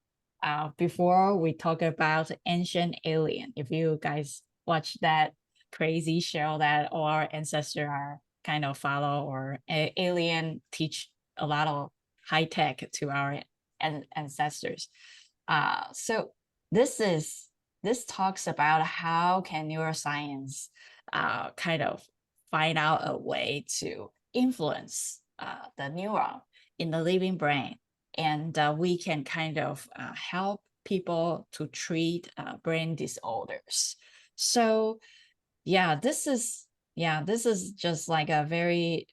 before we talk about Ancient Alien, if you guys watch that crazy show that all our ancestors are kind of follow, or alien teach a lot of high tech to our ancestors. So this talks about how can neuroscience kind of find out a way to influence the neuron in the living brain, and we can kind of help people to treat brain disorders. So this is just like a very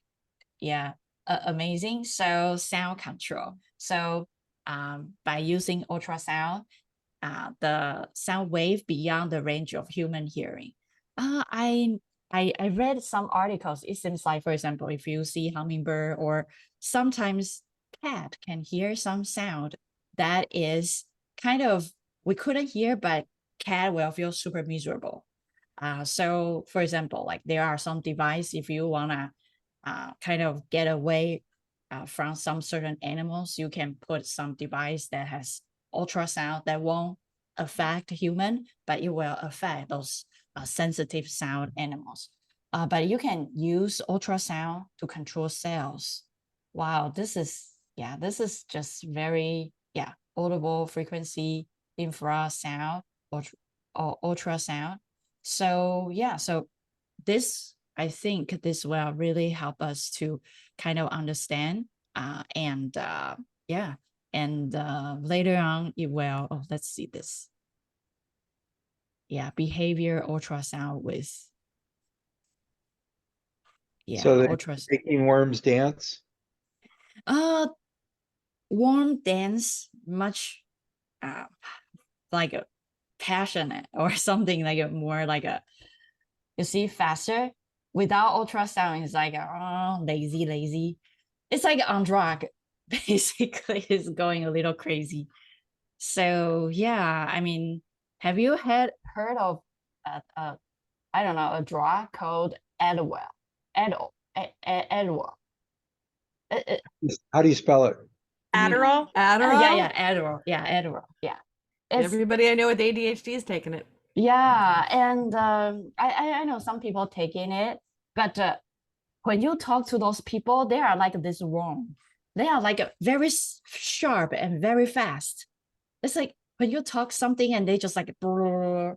amazing. So sound control. So by using ultrasound, the sound wave beyond the range of human hearing. I read some articles. It seems like, for example, if you see hummingbird, or sometimes cat can hear some sound that is kind of we couldn't hear, but cat will feel super miserable. So for example, like there are some device, if you wanna kind of get away from some certain animals, you can put some device that has ultrasound that won't affect human, but it will affect those sensitive sound animals. But you can use ultrasound to control cells. Wow, this is just very audible frequency infrasound or ultrasound. So so this, I think this will really help us to kind of understand and later on it will, let's see this. Behavior ultrasound with So they're ultrasound. making worms dance. Worm dance much like a passionate or something, like a more like a, you see, faster. Without ultrasound, it's like lazy. It's like on drug, basically. It's going a little crazy. So I mean, have you heard of I don't know, a drug called Adderall? Adderall. How do you spell it? Adderall. Adderall. Adderall. Adderall. Yeah. It's, Everybody I know with ADHD is taking it. Yeah, and I know some people taking it, but when you talk to those people, they are like this wrong. They are like very sharp and very fast. It's like when you talk something and they just like brrr.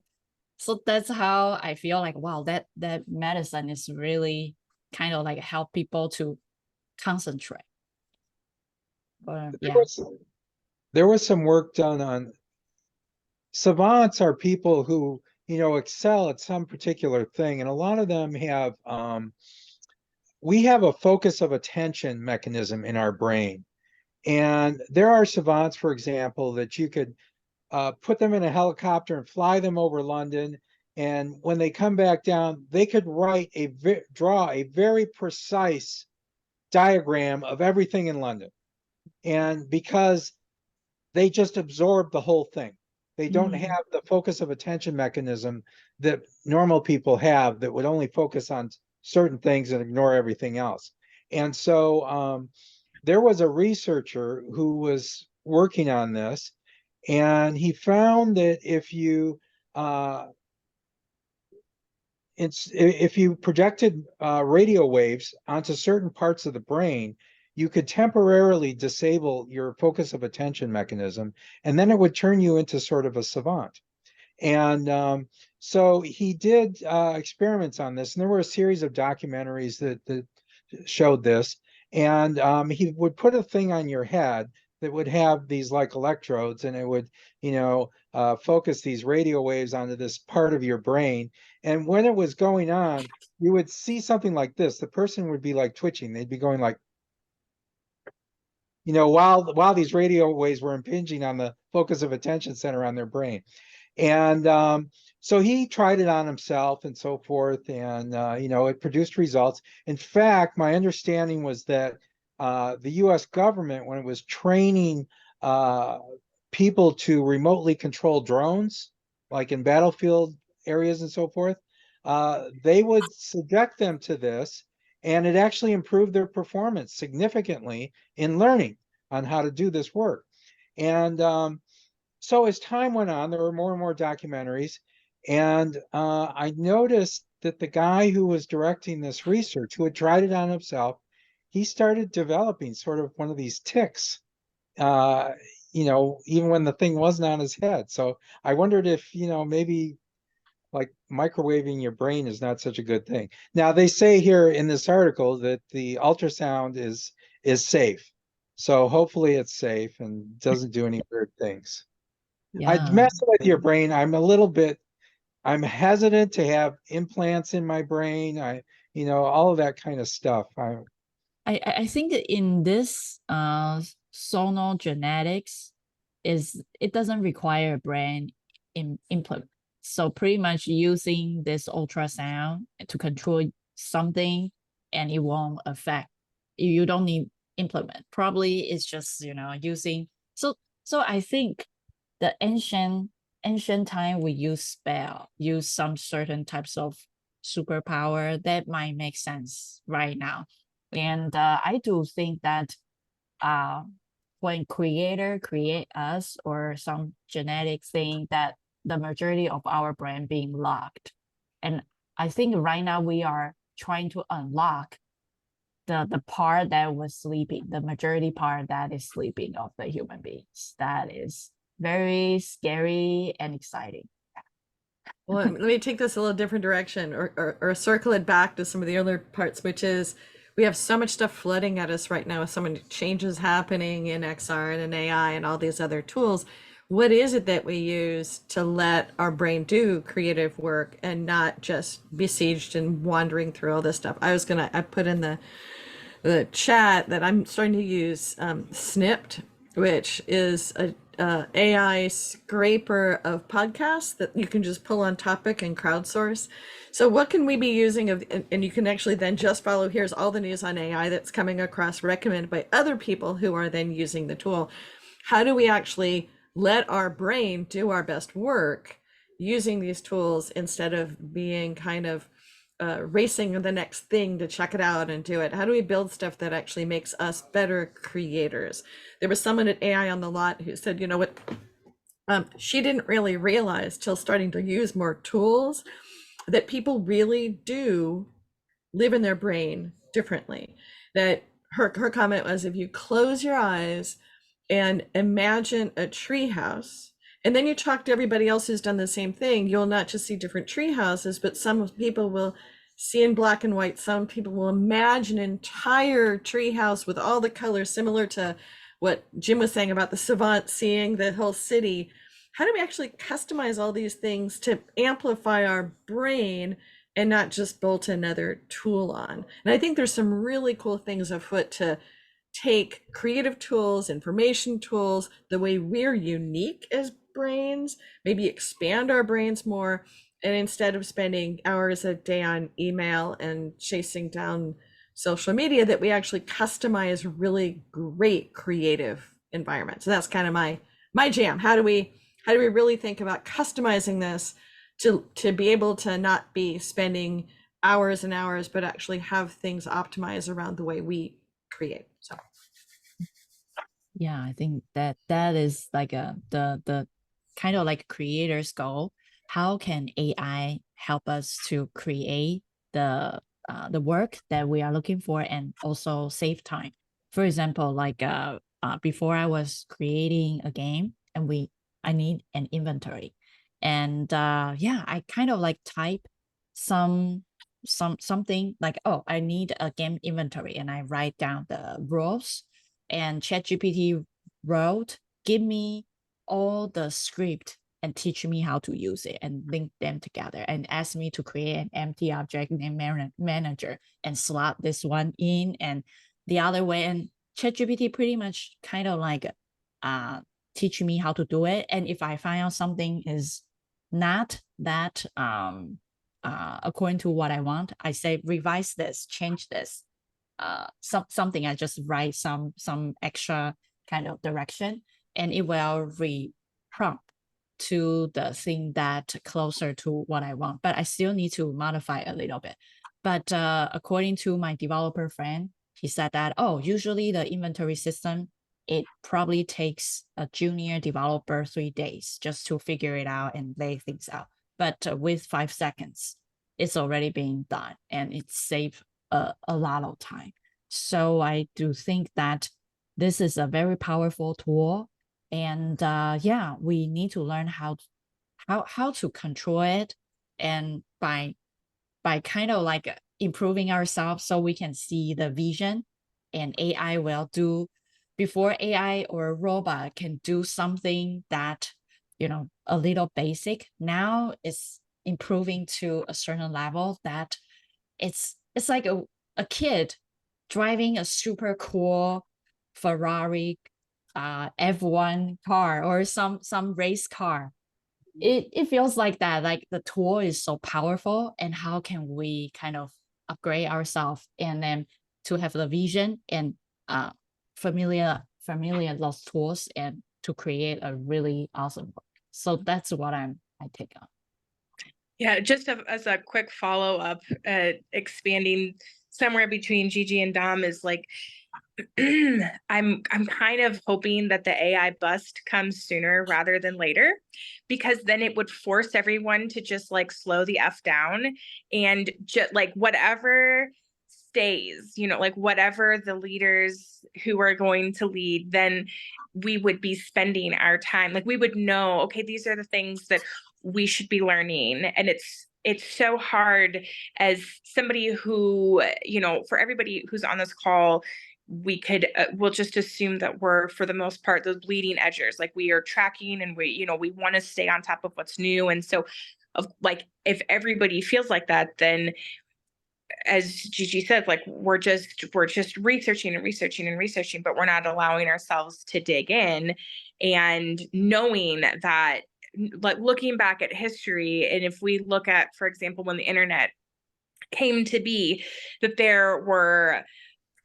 So that's how I feel like wow, that medicine is really kind of like help people to concentrate. But There yeah, was, there was some work done on savants are people who, excel at some particular thing. And a lot of them have, we have a focus of attention mechanism in our brain. And there are savants, for example, that you could put them in a helicopter and fly them over London. And when they come back down, they could draw a very precise diagram of everything in London. And because they just absorb the whole thing, they don't Mm. have the focus of attention mechanism that normal people have that would only focus on certain things and ignore everything else. And so there was a researcher who was working on this, and he found that if you projected radio waves onto certain parts of the brain, you could temporarily disable your focus of attention mechanism, and then it would turn you into sort of a savant. And so he did experiments on this, and there were a series of documentaries that showed this. And he would put a thing on your head that would have these like electrodes, and it would, focus these radio waves onto this part of your brain. And when it was going on, you would see something like this. The person would be like twitching. They'd be going like, while these radio waves were impinging on the focus of attention center on their brain. And so he tried it on himself and so forth, and it produced results. In fact, my understanding was that the U.S. government, when it was training people to remotely control drones, like in battlefield areas and so forth, they would subject them to this, and it actually improved their performance significantly in learning on how to do this work. And so as time went on, there were more and more documentaries, and I noticed that the guy who was directing this research, who had tried it on himself, he started developing sort of one of these tics, even when the thing wasn't on his head. So I wondered if, maybe like microwaving your brain is not such a good thing. Now they say here in this article that the ultrasound is safe. So hopefully it's safe and doesn't do any weird things. I'd yeah. mess with your brain. I'm hesitant to have implants in my brain. All of that kind of stuff. I think that in this sonal genetics it doesn't require a brain implant. So pretty much using this ultrasound to control something, and it won't affect. You don't need implement. Probably it's just using. So I think the ancient time we use some certain types of superpower that might make sense right now. And I do think that uh, when creator create us or some genetic thing, that the majority of our brain being locked. And I think right now we are trying to unlock the part that was sleeping, the majority part that is sleeping of the human beings. That is very scary and exciting. Well, let me take this a little different direction, or circle it back to some of the other parts, which is we have so much stuff flooding at us right now with so many changes happening in XR and in AI and all these other tools. What is it that we use to let our brain do creative work and not just besieged and wandering through all this stuff? I put in the chat that I'm starting to use Snipped, which is a AI scraper of podcasts that you can just pull on topic and crowdsource. So what can we be using and you can actually then just follow, here's all the news on AI that's coming across, recommended by other people who are then using the tool. How do we actually let our brain do our best work using these tools instead of being kind of racing the next thing to check it out and do it? How do we build stuff that actually makes us better creators? There was someone at AI on the Lot who said, you know what, She didn't really realize till starting to use more tools that people really do live in their brain differently. That her comment was, if you close your eyes and imagine a tree house, and then you talk to everybody else who's done the same thing, you'll not just see different tree houses, but some people will see in black and white. Some people will imagine an entire tree house with all the colors, similar to what Jim was saying about the savant seeing the whole city. How do we actually customize all these things to amplify our brain and not just bolt another tool on? And I think there's some really cool things afoot to take creative tools, information tools, the way we're unique as brains, maybe expand our brains more. And instead of spending hours a day on email and chasing down social media, that we actually customize really great creative environments. So that's kind of my jam. How do we really think about customizing this to be able to not be spending hours and hours, but actually have things optimized around the way we create? So Yeah, I think that is like the kind of like creator's goal. How can AI help us to create the work that we are looking for and also save time? For example, like before I was creating a game and I need an inventory, and yeah, I kind of like type something like, oh, I need a game inventory, and I write down the rules, and ChatGPT wrote, give me all the script and teach me how to use it and link them together, and ask me to create an empty object named manager and slot this one in and the other way. And ChatGPT pretty much kind of like teach me how to do it. And if I find out something is not that according to what I want, I say revise this, change this. Something I just write some extra kind of direction, and it will re-prompt to the thing that closer to what I want, but I still need to modify a little bit. But according to my developer friend, he said that, oh, usually the inventory system, it probably takes a junior developer 3 days just to figure it out and lay things out. But with 5 seconds, it's already being done, and it saved a lot of time. So I do think that this is a very powerful tool, and yeah, we need to learn how to control it, and by kind of like improving ourselves so we can see the vision, and AI will do before AI or a robot can do something that, you know, a little basic. Now it's improving to a certain level that it's like a kid driving a super cool Ferrari F1 car or some race car. It feels like that, like the tool is so powerful, and how can we kind of upgrade ourselves and then to have the vision and familiar those tools and to create a really awesome work. So that's what I take on. Yeah, just as a quick follow-up, expanding somewhere between Gigi and Dom is like, I'm kind of hoping that the AI bust comes sooner rather than later, because then it would force everyone to just like slow the F down and just like whatever stays, you know, like whatever the leaders who are going to lead, then we would be spending our time. Like we would know, okay, these are the things that we should be learning. And it's so hard as somebody who, you know, for everybody who's on this call, we could we'll just assume that we're, for the most part, the bleeding edges. Like we are tracking and we, you know, we want to stay on top of what's new. And so like if everybody feels like that, then as Gigi said, like we're just researching and researching and researching, but we're not allowing ourselves to dig in and knowing that, like looking back at history. And if we look at, for example, when the internet came to be, that there were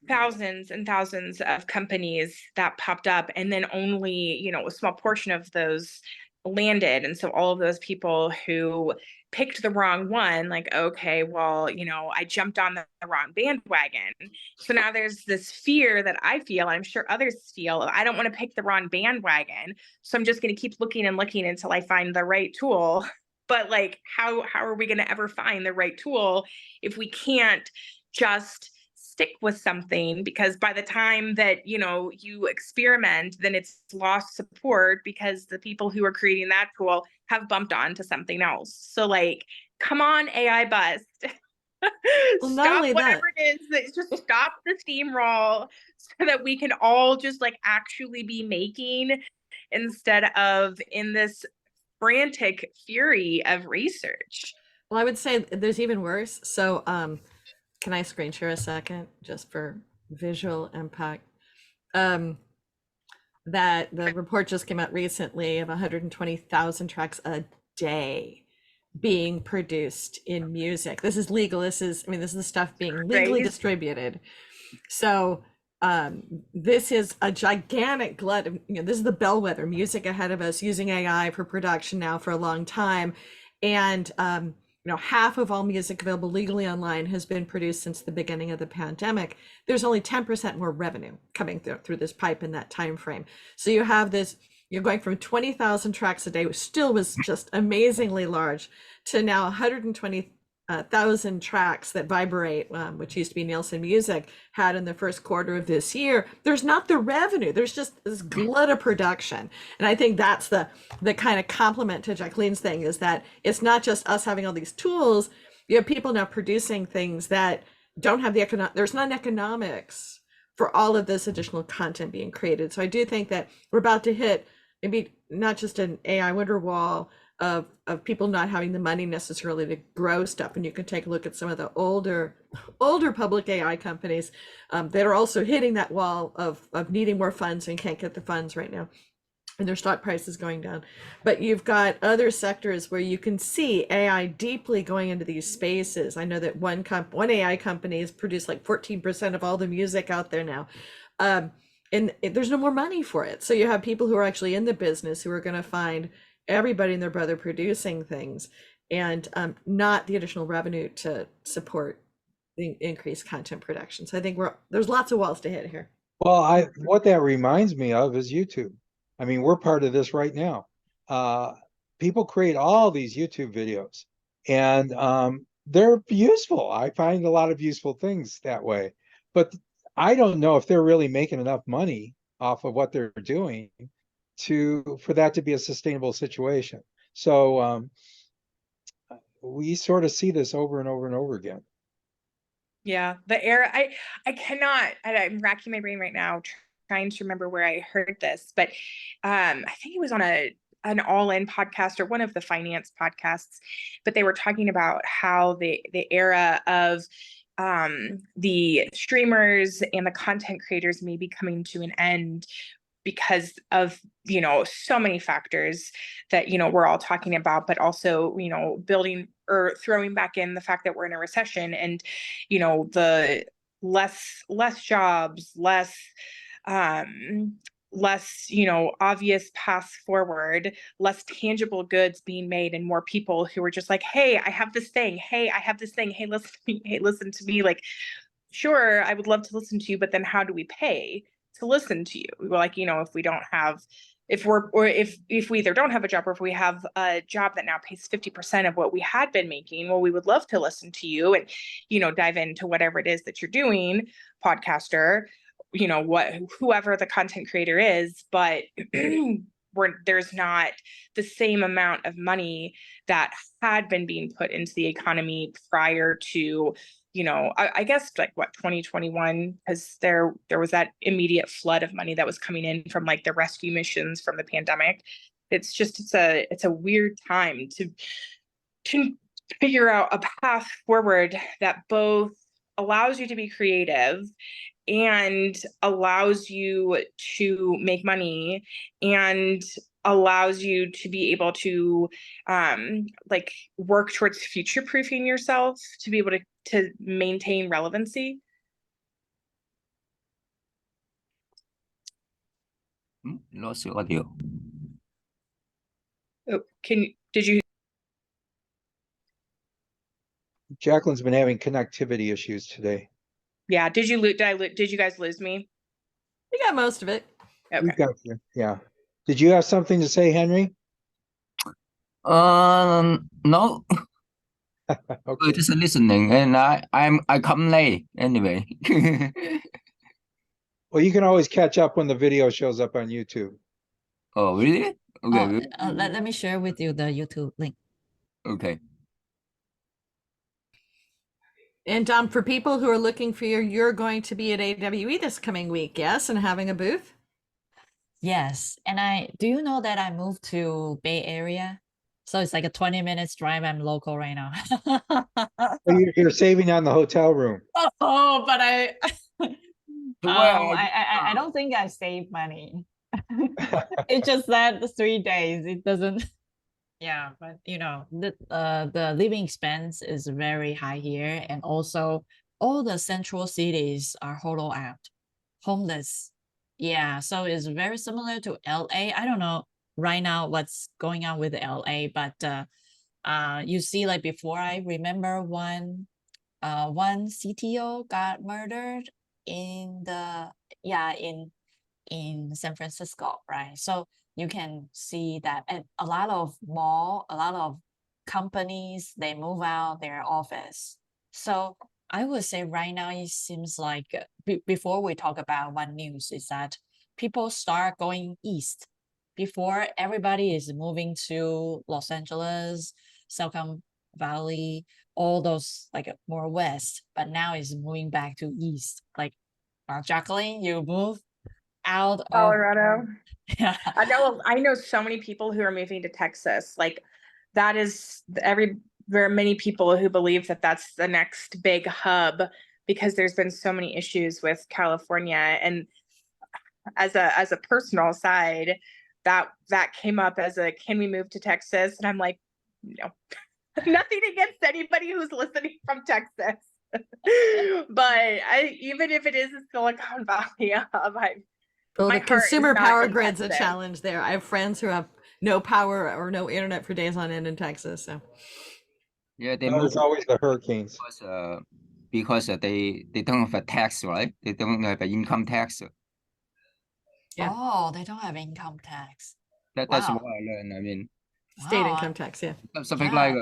thousands and thousands of companies that popped up, and then only, you know, a small portion of those landed. And so all of those people who picked the wrong one, like, okay, well, I jumped on the wrong bandwagon. So now there's this fear that I feel, I'm sure others feel, I don't want to pick the wrong bandwagon. So I'm just going to keep looking and looking until I find the right tool. But like, how are we going to ever find the right tool if we can't just stick with something? Because by the time that you experiment, then it's lost support because the people who are creating that tool have bumped on to something else. So like, come on, AI bust. Well, not Stop only whatever it is, just stop the steamroll so that we can all just like actually be making, instead of in this frantic fury of research. Well, I would say there's even worse. So, can I screen share a second just for visual impact? That the report just came out recently of 120,000 tracks a day being produced in music. This is legal. This is the stuff being legally Right. distributed. So this is a gigantic glut of, this is the bellwether music ahead of us, using AI for production now for a long time. And half of all music available legally online has been produced since the beginning of the pandemic. There's only 10% more revenue coming through this pipe in that time frame. So you have this, you're going from 20,000 tracks a day, which still was just amazingly large, to now 120,000 tracks that Vibrate, which used to be Nielsen Music, had in the first quarter of this year. There's not the revenue. There's just this glut of production. And I think that's the kind of compliment to Jacqueline's thing, is that it's not just us having all these tools. You have people now producing things that don't have the there's not economics for all of this additional content being created. So I do think that we're about to hit maybe not just an AI winter wall of people not having the money necessarily to grow stuff. And you can take a look at some of the older public AI companies that are also hitting that wall of needing more funds and can't get the funds right now, and their stock prices going down. But you've got other sectors where you can see AI deeply going into these spaces. I know that one AI company has produced like 14% of all the music out there now. And there's no more money for it. So you have people who are actually in the business who are going to find everybody and their brother producing things, and not the additional revenue to support the increased content production. So I think there's lots of walls to hit here. Well, what that reminds me of is YouTube. I mean, we're part of this right now. People create all these YouTube videos, and they're useful. I find a lot of useful things that way. But I don't know if they're really making enough money off of what they're doing for that to be a sustainable situation. So we sort of see this over and over and over again. Yeah, the era, I cannot, I'm racking my brain right now trying to remember where I heard this, but I think it was on an All In podcast or one of the finance podcasts, but they were talking about how the era of the streamers and the content creators may be coming to an end because of so many factors that we're all talking about, but also building or throwing back in the fact that we're in a recession, and the less jobs, less obvious paths forward, less tangible goods being made, and more people who are just like, hey, I have this thing, hey, I have this thing, hey, listen to me, hey, listen to me. Like, sure, I would love to listen to you, but then how do we pay to listen to you? Like, if we don't have, if we either don't have a job, or if we have a job that now pays 50% of what we had been making, well, we would love to listen to you and dive into whatever it is that you're doing, podcaster, whoever the content creator is, but there's not the same amount of money that had been being put into the economy prior to I guess like what, 2021, because there was that immediate flood of money that was coming in from like the rescue missions from the pandemic. It's a weird time to figure out a path forward that both allows you to be creative and allows you to make money and allows you to be able to like work towards future proofing yourself to be able to maintain relevancy. Lost your audio. Did you? Jacqueline's been having connectivity issues today. Yeah. Did you did you guys lose me? We got most of it. We Okay. got you. Yeah. Did you have something to say, Henry? No, Okay. just listening, and I come late anyway. Well, you can always catch up when the video shows up on YouTube. Oh, really? Okay, Oh, good. let me share with you the YouTube link. Okay. And for people who are looking for you're going to be at AWE this coming week, yes, and having a booth. Yes, and do you know that I moved to Bay Area? So it's like a 20 minutes drive. I'm local right now. Well, you're saving on the hotel room. Oh, but Well, I don't think I saved money. It's just that the 3 days, it doesn't. Yeah, but you know, the living expense is very high here, and also all the central cities are hollow out, homeless. Yeah, so it's very similar to LA. I don't know right now what's going on with LA, but you see, like before, I remember one CTO got murdered in in San Francisco, right? So you can see that, and a lot of companies, they move out their office. So I would say right now it seems like before we talk about what news is that people start going east. Before, everybody is moving to Los Angeles, Silicon Valley, all those like more west, but now is moving back to east. Like Jacqueline, you move out of Colorado. yeah. I know so many people who are moving to Texas. Like that is there are many people who believe that that's the next big hub because there's been so many issues with California. And as a personal side, that came up as a can we move to Texas? And I'm like, no. Nothing against anybody who's listening from Texas. But even if it is a Silicon Valley hub, Well, my the heart is consumer not power in grid's a Texas. challenge there. I have friends who have no power or no internet for days on end in Texas. So yeah, they There's moved always the hurricanes. because they don't have a tax, right? They don't have an income tax. Yeah. Oh, they don't have income tax. That's Wow. what I learned. I mean, state Wow, income tax, yeah. something like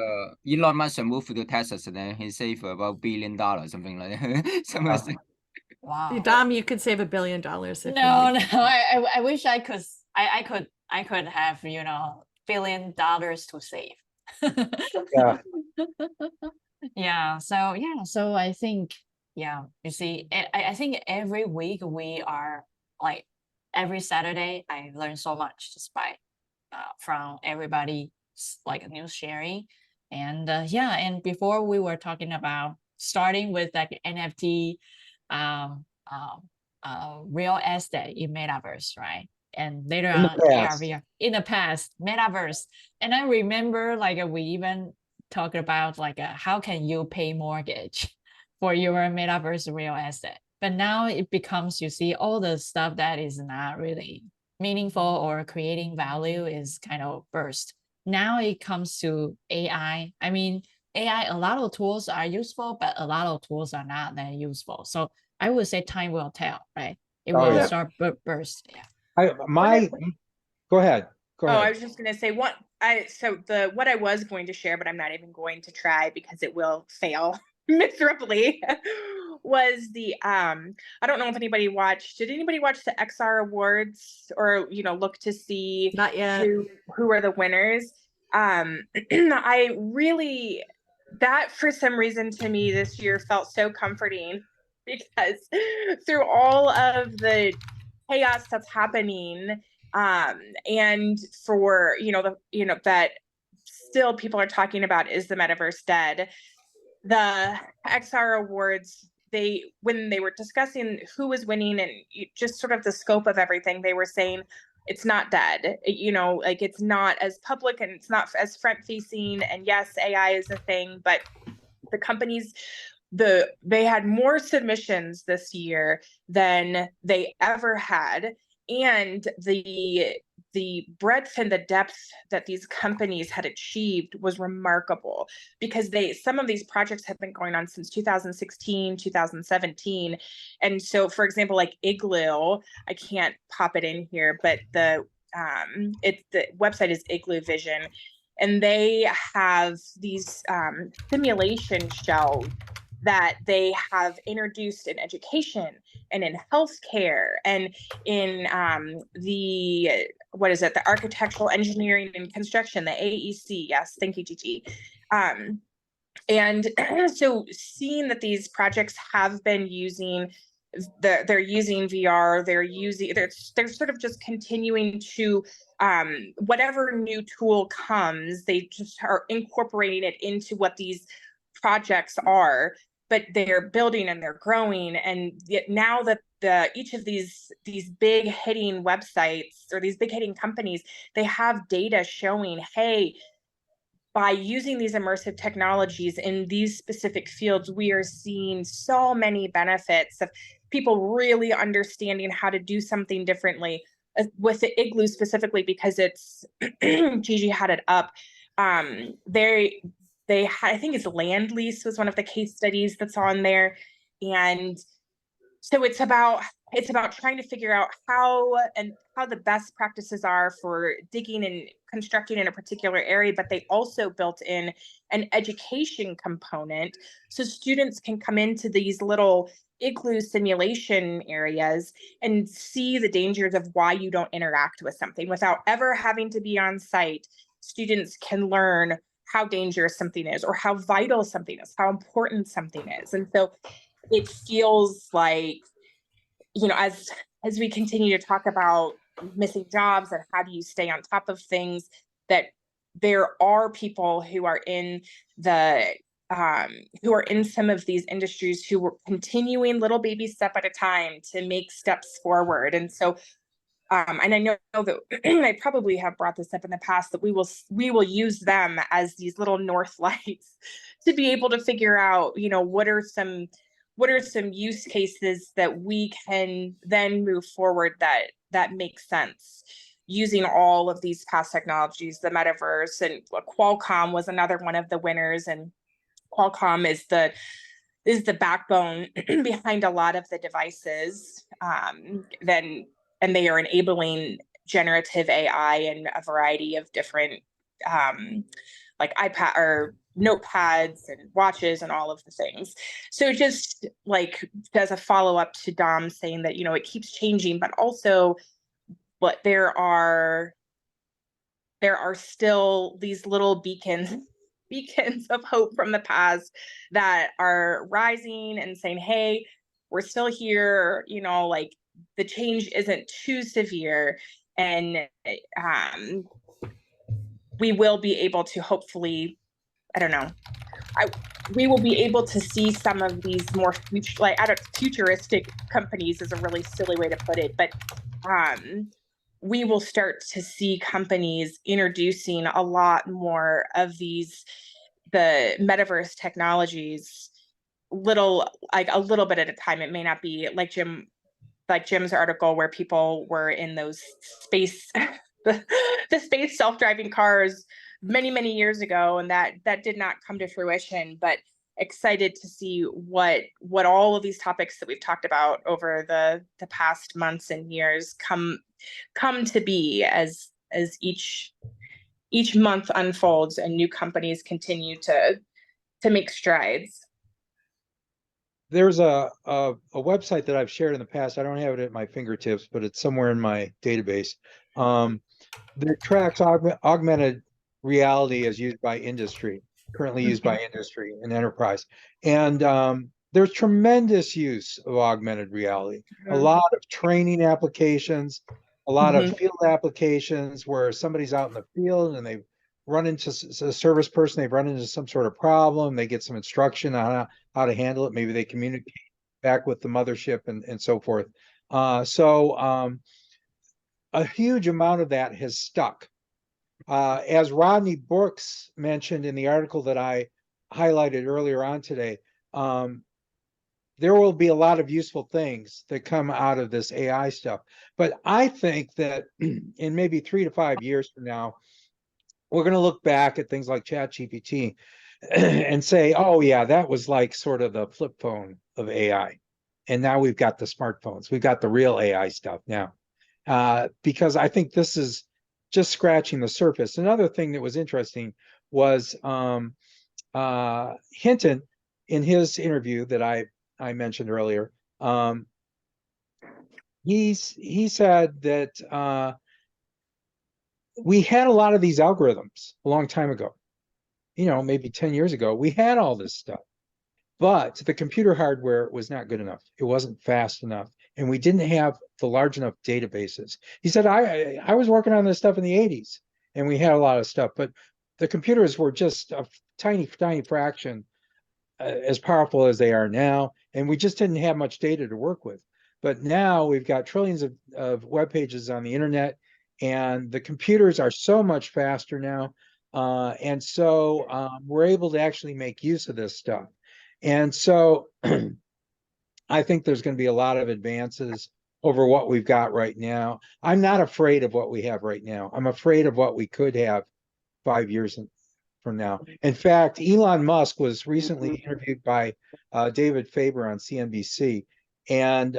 Elon Musk moved to Texas and then he saved about $1 billion, something like that. Something wow. Dom, you could save $1 billion if you No, need. I wish I could. I could have $1 billion to save. Yeah. Yeah. So I think you see, I think every week we are like every Saturday I learn so much just by from everybody like news sharing, and and before we were talking about starting with like NFT, um, real estate in metaverse, right? And later In the on past. AR/VR in the past metaverse, and I remember like we even talked about like how can you pay mortgage for your metaverse real estate, but now it becomes, you see, all the stuff that is not really meaningful or creating value is kind of burst. Now it comes to AI. I mean, AI, a lot of tools are useful, but a lot of tools are not that useful. So I would say time will tell, right? It Oh, will yeah. start burst. Yeah. Go ahead. Go I ahead. was just gonna say what I was going to share, but I'm not even going to try because it will fail miserably. Was the I don't know if anybody watched. Did anybody watch the XR Awards or look to see Not yet. who are the winners? I really that for some reason to me this year felt so comforting because through all of the chaos that's happening, and for that still people are talking about, is the metaverse dead? The XR Awards, when they were discussing who was winning and just sort of the scope of everything, they were saying it's not dead. Like it's not as public and it's not as front facing. And yes, AI is a thing, but the companies, they had more submissions this year than they ever had, and the the breadth and the depth that these companies had achieved was remarkable, because some of these projects have been going on since 2016, 2017. And so, for example, like Igloo, I can't pop it in here, but the website is Igloo Vision, and they have these simulation shells that they have introduced in education and in healthcare and in the architectural engineering and construction, the AEC. Yes, thank you, Gigi. And so seeing that these projects have been using they're using VR, they're sort of just continuing to whatever new tool comes, they just are incorporating it into what these projects are, but they're building and they're growing. And yet now that each of these big hitting websites or these big hitting companies, they have data showing, hey, by using these immersive technologies in these specific fields, we are seeing so many benefits of people really understanding how to do something differently. With the Igloo specifically, because it's Gigi had it up. They had, I think it's Land Lease was one of the case studies that's on there, and so it's about trying to figure out how the best practices are for digging and constructing in a particular area, but they also built in an education component so students can come into these little Igloo simulation areas and see the dangers of why you don't interact with something without ever having to be on site. Students can learn how dangerous something is, or how vital something is, how important something is. And so it feels like, you know, as we continue to talk about missing jobs and how do you stay on top of things, that there are people who are in some of these industries who were continuing little baby step at a time to make steps forward. And so and I know that I probably have brought this up in the past, that we will use them as these little north lights to be able to figure out, you know, what are some use cases that we can then move forward that makes sense using all of these past technologies, the metaverse. And Qualcomm was another one of the winners, and Qualcomm is the backbone behind a lot of the devices. And they are enabling generative AI in a variety of different like iPad or notepads and watches and all of the things. So just like as a follow-up to Dom saying that, you know, it keeps changing, but also there are still these little beacons of hope from the past that are rising and saying, hey, we're still here, you know, like the change isn't too severe, and we will be able to hopefully, we will be able to see some of these more futuristic companies is a really silly way to put it, but we will start to see companies introducing a lot more of the metaverse technologies, a little bit at a time. It may not be like Jim's article where people were in those space, the space self-driving cars many years ago, and that did not come to fruition. But excited to see what all of these topics that we've talked about over the past months and years come to be as each month unfolds and new companies continue to make strides. There's a website that I've shared in the past. I don't have it at my fingertips, but it's somewhere in my database. That tracks augmented reality as used by industry, currently used by industry and enterprise. And there's tremendous use of augmented reality. A lot of training applications, a lot of field applications where somebody's out in the field and they've run into a service person, they've run into some sort of problem, they get some instruction on how to handle it. Maybe they communicate back with the mothership and so forth. So a huge amount of that has stuck. As Rodney Brooks mentioned in the article that I highlighted earlier on today, there will be a lot of useful things that come out of this AI stuff. But I think that in maybe 3 to 5 years from now, we're going to look back at things like ChatGPT and say, oh yeah, that was like sort of the flip phone of AI. And now we've got the smartphones. We've got the real AI stuff now. Because I think this is just scratching the surface. Another thing that was interesting was Hinton, in his interview that I mentioned earlier, he said that we had a lot of these algorithms a long time ago, maybe 10 years ago. We had all this stuff, but the computer hardware was not good enough. It wasn't fast enough, and we didn't have the large enough databases. He said, I was working on this stuff in the 80s, and we had a lot of stuff, but the computers were just a tiny fraction as powerful as they are now, and we just didn't have much data to work with. But now we've got trillions of web pages on the internet, and the computers are so much faster now, and so we're able to actually make use of this stuff. And so I think there's going to be a lot of advances over what we've got right now. I'm not afraid of what we have right now. I'm afraid of what we could have 5 years from now. In fact, Elon Musk was recently interviewed by David Faber on CNBC, and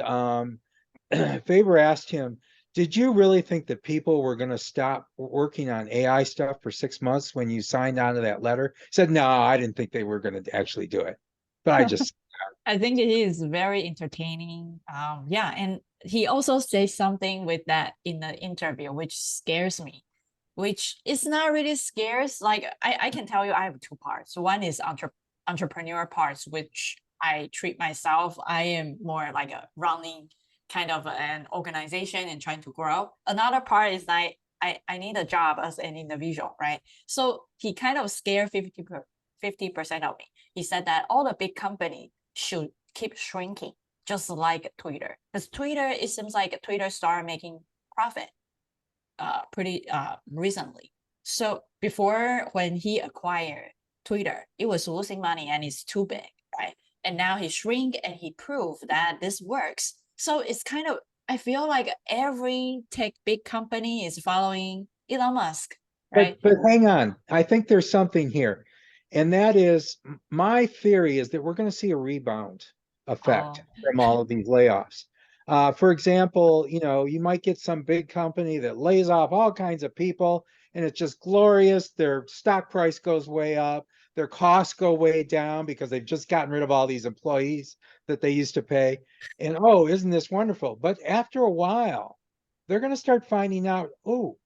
Faber asked him, did you really think that people were going to stop working on AI stuff for 6 months when you signed on to that letter? He said, no, I didn't think they were going to actually do it. But I just... I think it is very entertaining. Yeah, and he also says something with that in the interview, which scares me, which is not really scares. Like I can tell you I have two parts. One is entrepreneur parts, which I treat myself. I am more like a running kind of an organization and trying to grow. Another part is like I need a job as an individual, right? So he kind of scared 50% of me. He said that all the big companies should keep shrinking, just like Twitter. Because Twitter, it seems like Twitter started making profit pretty recently. So before, when he acquired Twitter, it was losing money and it's too big, right? And now he shrink and he proved that this works. So it's kind of, I feel like every tech big company is following Elon Musk, right? But hang on, I think there's something here. And that is, my theory is that we're going to see a rebound effect from all of these layoffs. For example, you might get some big company that lays off all kinds of people, and it's just glorious. Their stock price goes way up. Their costs go way down because they've just gotten rid of all these employees that they used to pay. And oh, isn't this wonderful? But after a while, they're going to start finding out, oh,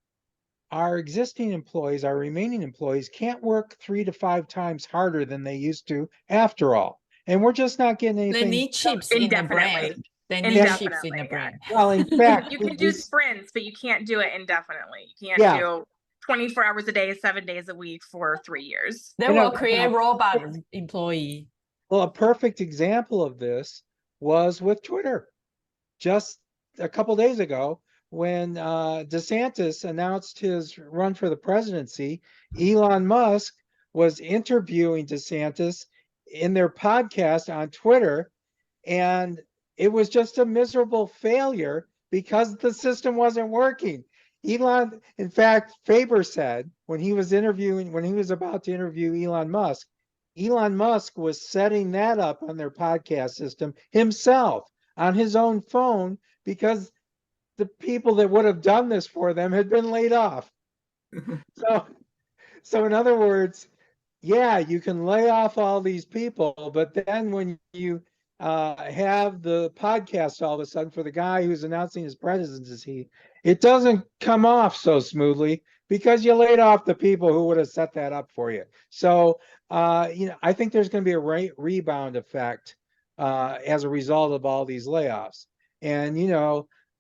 our existing employees, our remaining employees can't work 3 to 5 times harder than they used to after all. And we're just not getting anything. They need chips in the brain. They need chips in the brain. Well, in fact, you can do sprints, but you can't do it indefinitely. You can't do 24 hours a day, 7 days a week for 3 years. They will create robot employee. Well, a perfect example of this was with Twitter. Just a couple days ago, when DeSantis announced his run for the presidency, Elon Musk was interviewing DeSantis in their podcast on Twitter, and it was just a miserable failure because the system wasn't working. Elon, in fact, Faber said when he was about to interview Elon Musk was setting that up on their podcast system himself on his own phone because the people that would have done this for them had been laid off. So in other words, yeah, you can lay off all these people, but then when you have the podcast all of a sudden for the guy who's announcing his presidency, it doesn't come off so smoothly because you laid off the people who would have set that up for you. So, I think there's going to be a rebound effect as a result of all these layoffs. And,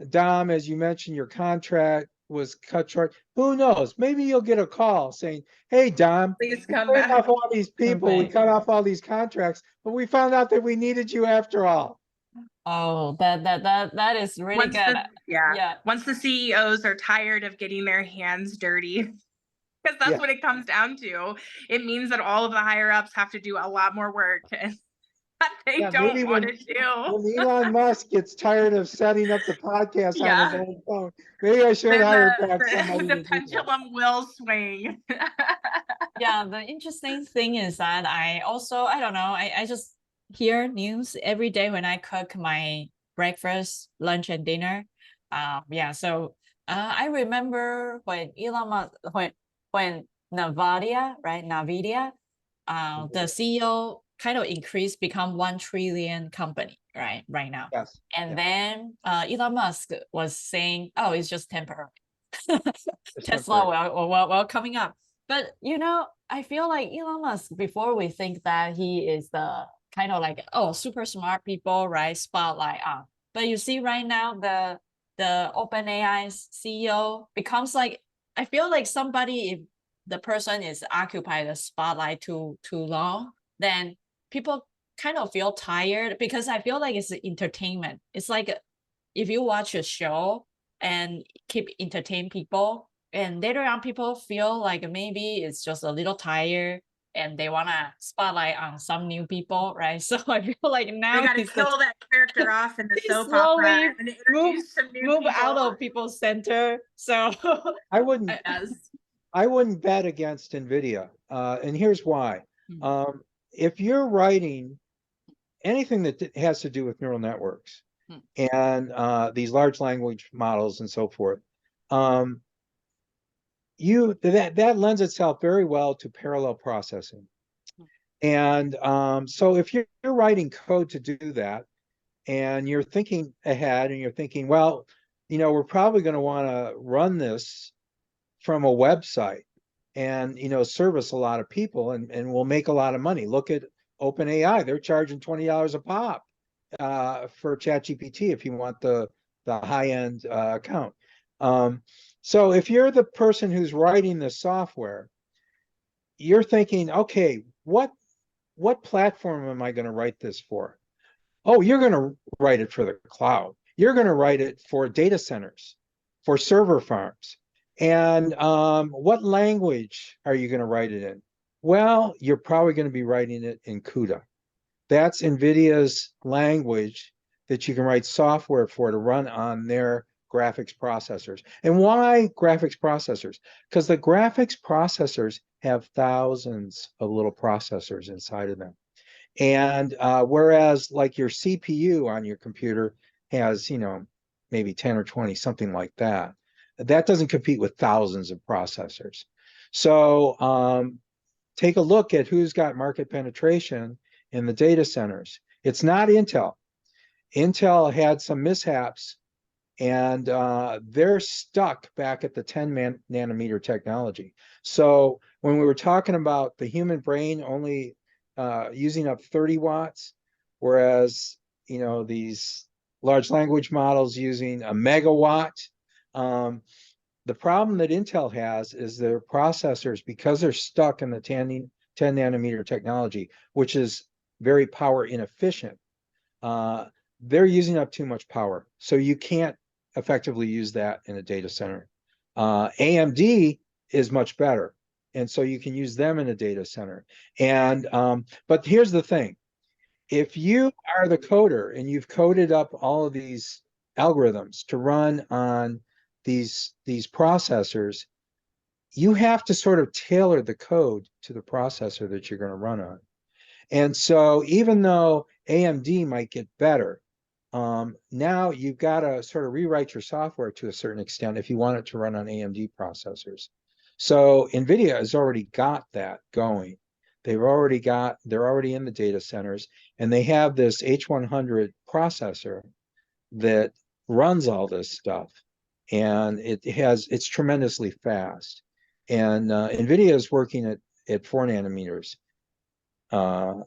Dom, as you mentioned, your contract was cut short. Who knows? Maybe you'll get a call saying, hey, Dom, Please come we back. off all these people, we cut off all these contracts, but we found out that we needed you after all. Oh, that is really good. Once the CEOs are tired of getting their hands dirty, because that's what it comes down to. It means that all of the higher ups have to do a lot more work. that they Yeah, don't maybe want when- to do. When Elon Musk gets tired of setting up the podcast on Yeah. his own phone, maybe I should Then hire back somebody the to do that. pendulum will swing. Yeah, the interesting thing is that I also, I don't know, I just hear news every day when I cook my breakfast, lunch, and dinner. Yeah, so I remember when Elon Musk, when Nvidia, right, Nvidia, the CEO kind of increased, become 1 trillion company, right now. Yes. And yeah. then Elon Musk was saying, oh, it's just temporary. It's Tesla, temporary. well, coming up. But I feel like Elon Musk, before we think that he is the kind of like, oh, super smart people, right? Spotlight on. But you see right now, the OpenAI CEO becomes like, I feel like somebody, if the person is occupied the spotlight too long, then people kind of feel tired, because I feel like it's entertainment. It's like if you watch a show and keep entertain people, and later on people feel like maybe it's just a little tired and they want to spotlight on some new people, right? So I feel like now They got to kill that character off in the They soap slowly opera and introduce some new move people. out of people's center. So I wouldn't. Yes. I wouldn't bet against NVIDIA, and here's why. Hmm. If you're writing anything that has to do with neural networks and these large language models and so forth, that lends itself very well to parallel processing. And so if you're writing code to do that, and you're thinking ahead and you're thinking, well, we're probably going to want to run this from a website and service a lot of people, and we'll make a lot of money. Look at OpenAI; they're charging $20 a pop for ChatGPT if you want the high-end account. So if you're the person who's writing the software, you're thinking, okay, what platform am I going to write this for? Oh, you're going to write it for the cloud. You're going to write it for data centers, for server farms. And what language are you going to write it in? Well, you're probably going to be writing it in CUDA. That's NVIDIA's language that you can write software for to run on their graphics processors. And why graphics processors? Because the graphics processors have thousands of little processors inside of them. And whereas like your CPU on your computer has, maybe 10 or 20, something like that, that doesn't compete with thousands of processors. So take a look at who's got market penetration in the data centers. It's not Intel. Intel had some mishaps, and they're stuck back at the 10 nanometer technology. So when we were talking about the human brain only using up 30 watts, whereas these large language models using a megawatt. The problem that Intel has is their processors, because they're stuck in the 10 nanometer technology, which is very power inefficient, they're using up too much power. So you can't effectively use that in a data center. AMD is much better. And so you can use them in a data center. And but here's the thing. If you are the coder and you've coded up all of these algorithms to run on these processors, you have to sort of tailor the code to the processor that you're going to run on. And so even though AMD might get better, now you've got to sort of rewrite your software to a certain extent if you want it to run on AMD processors. So NVIDIA has already got that going. They're already in the data centers, and they have this H100 processor that runs all this stuff, and it's tremendously fast. And NVIDIA is working at 4 nanometers. Intel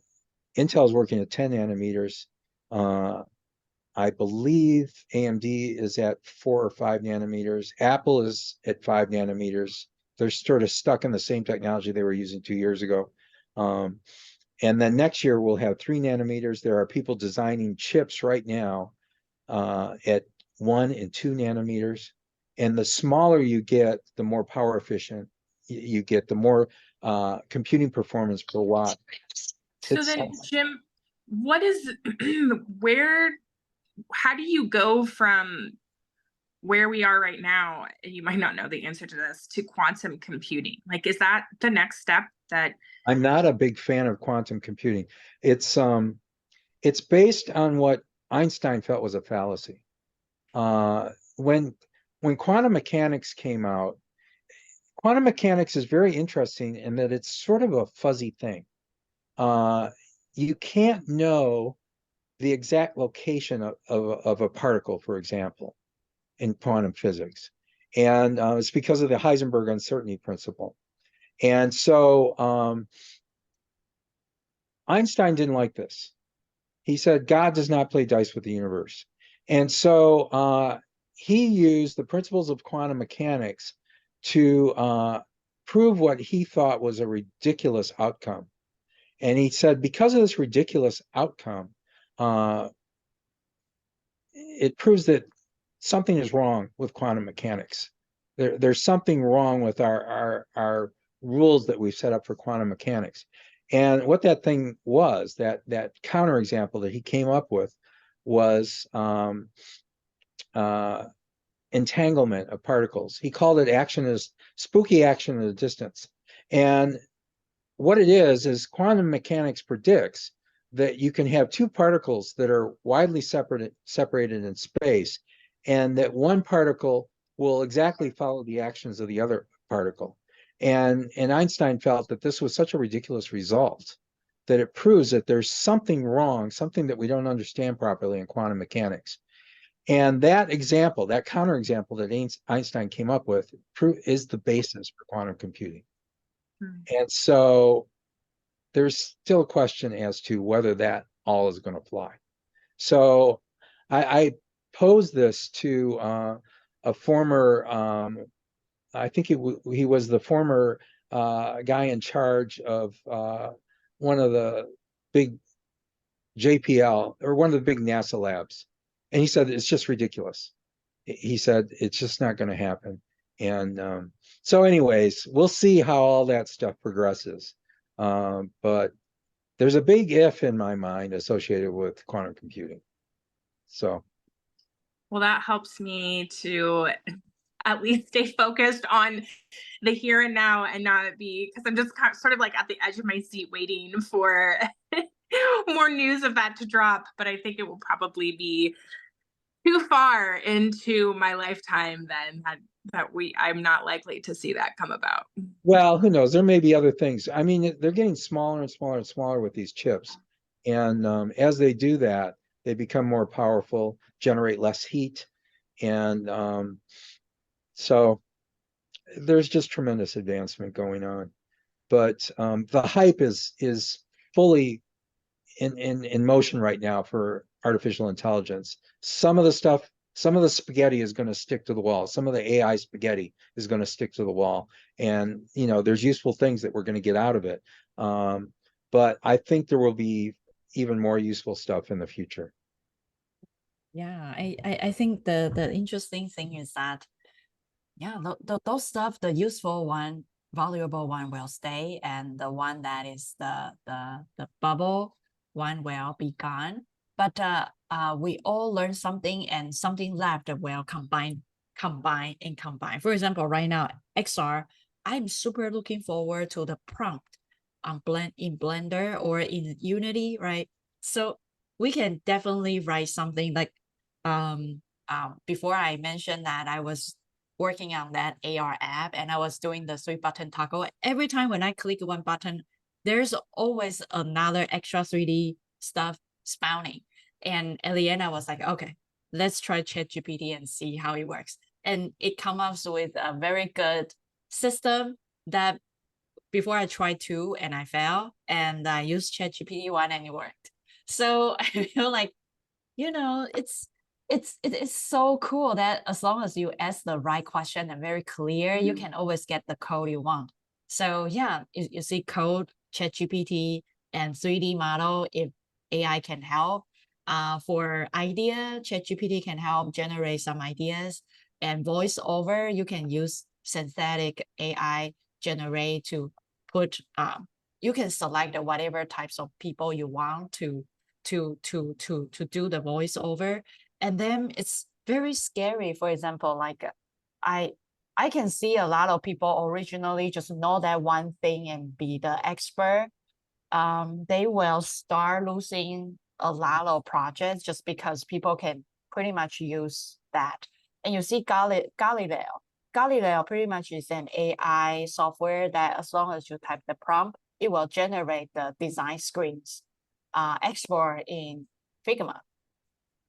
is working at 10 nanometers. I believe AMD is at 4 or 5 nanometers. Apple is at 5 nanometers. They're sort of stuck in the same technology they were using 2 years ago. And then next year we'll have 3 nanometers. There are people designing chips right now at 1 and 2 nanometers. And the smaller you get, the more power efficient you get, the more computing performance per watt. So then, Jim, what is where how do you go from where we are right now, and you might not know the answer to this, to quantum computing? Like, is that the next step that I'm not a big fan of quantum computing. It's based on what Einstein felt was a fallacy. When quantum mechanics came out, quantum mechanics is very interesting in that it's sort of a fuzzy thing. You can't know the exact location of a particle, for example, in quantum physics. And it's because of the Heisenberg uncertainty principle. And so Einstein didn't like this. He said, God does not play dice with the universe. And so he used the principles of quantum mechanics to prove what he thought was a ridiculous outcome. And he said, because of this ridiculous outcome, it proves that something is wrong with quantum mechanics. There's something wrong with our rules that we've set up for quantum mechanics. And what that thing was, that counterexample that he came up with, was entanglement of particles. He called it spooky action at a distance. And what it is quantum mechanics predicts that you can have two particles that are widely separated in space, and that one particle will exactly follow the actions of the other particle. And Einstein felt that this was such a ridiculous result that it proves that there's something wrong, something that we don't understand properly in quantum mechanics. And that example, that counterexample that Einstein came up with, is the basis for quantum computing. And so there's still a question as to whether that all is going to fly. So I posed this to a former, I think he was the former guy in charge of one of the big JPL, or one of the big NASA labs. And he said, it's just ridiculous. He said, it's just not going to happen. And so anyways, we'll see how all that stuff progresses. But there's a big if in my mind associated with quantum computing. So. Well, that helps me to at least stay focused on the here and now and not be, because I'm just sort of like at the edge of my seat waiting for more news of that to drop. But I think it will probably be too far into my lifetime then I'm not likely to see that come about. Well, who knows? There may be other things. I mean, they're getting smaller and smaller and smaller with these chips. And as they do that, they become more powerful, generate less heat. And so there's just tremendous advancement going on. But the hype is fully in motion right now for artificial intelligence. Some of the spaghetti is going to stick to the wall. Some of the AI spaghetti is going to stick to the wall. And, there's useful things that we're going to get out of it. But I think there will be even more useful stuff in the future. Yeah, I think the interesting thing is that, yeah, those stuff, the useful one, valuable one will stay, and the one that is the bubble one will be gone. But we all learn something, and something left will combine. For example, right now, XR, I'm super looking forward to the prompt on in Blender or in Unity, right? So we can definitely write something like, before I mentioned that I was working on that AR app and I was doing the 3-button toggle. Every time when I click one button, there's always another extra 3D stuff spawning. And at the end, I was like, okay, let's try ChatGPT and see how it works. And it comes up with a very good system that before I tried 2 and I failed, and I used ChatGPT 1 and it worked. So I feel like, it's so cool that as long as you ask the right question and very clear, you can always get the code you want. So yeah, you see code, ChatGPT, and 3D model, if AI can help. For idea, ChatGPT can help generate some ideas, and voiceover, you can use synthetic AI generate to put, you can select whatever types of people you want to to do the voiceover, and then it's very scary. For example, like I can see a lot of people originally just know that one thing and be the expert. They will start losing a lot of projects just because people can pretty much use that. And you see Galileo. Galileo pretty much is an AI software that as long as you type the prompt, it will generate the design screens, export in Figma.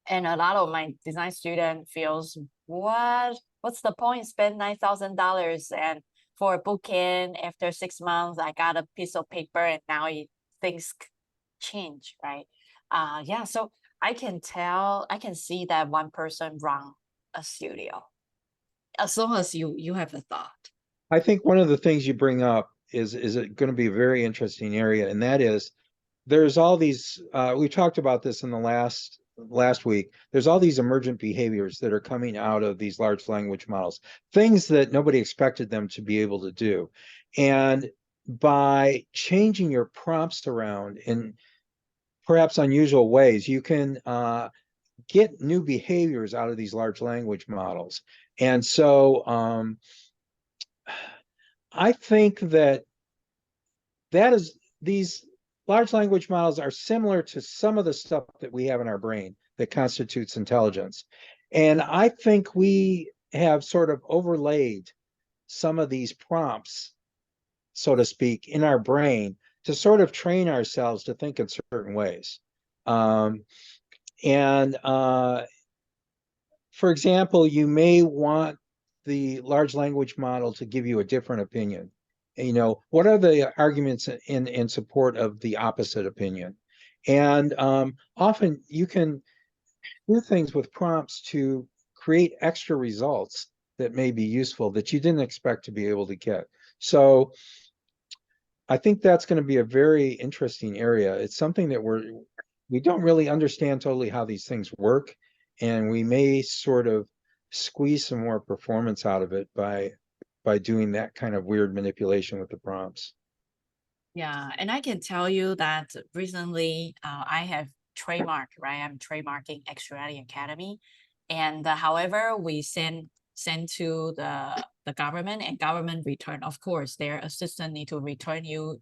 And a lot of my design student feels, what's the point? Spend $9,000 and for a bookend after 6 months, I got a piece of paper and now things change, right? Yeah, so I can see that one person run a studio as long as you have a thought. I think one of the things you bring up is it going to be a very interesting area, and that is there's all these we talked about this in the last week. There's all these emergent behaviors that are coming out of these large language models, things that nobody expected them to be able to do. And by changing your prompts around in perhaps unusual ways, you can get new behaviors out of these large language models. And so I think that these large language models are similar to some of the stuff that we have in our brain that constitutes intelligence. And I think we have sort of overlaid some of these prompts, so to speak, in our brain to sort of train ourselves to think in certain ways. For example, you may want the large language model to give you a different opinion. You know, what are the arguments in support of the opposite opinion? And often you can do things with prompts to create extra results that may be useful that you didn't expect to be able to get. So I think that's going to be a very interesting area. It's something that we don't really understand totally how these things work, and we may sort of squeeze some more performance out of it by doing that kind of weird manipulation with the prompts. Yeah, and I can tell you that recently I have trademarked, right? I'm trademarking X Reality Academy, and however we send to the government, and government return, of course, their assistant need to return you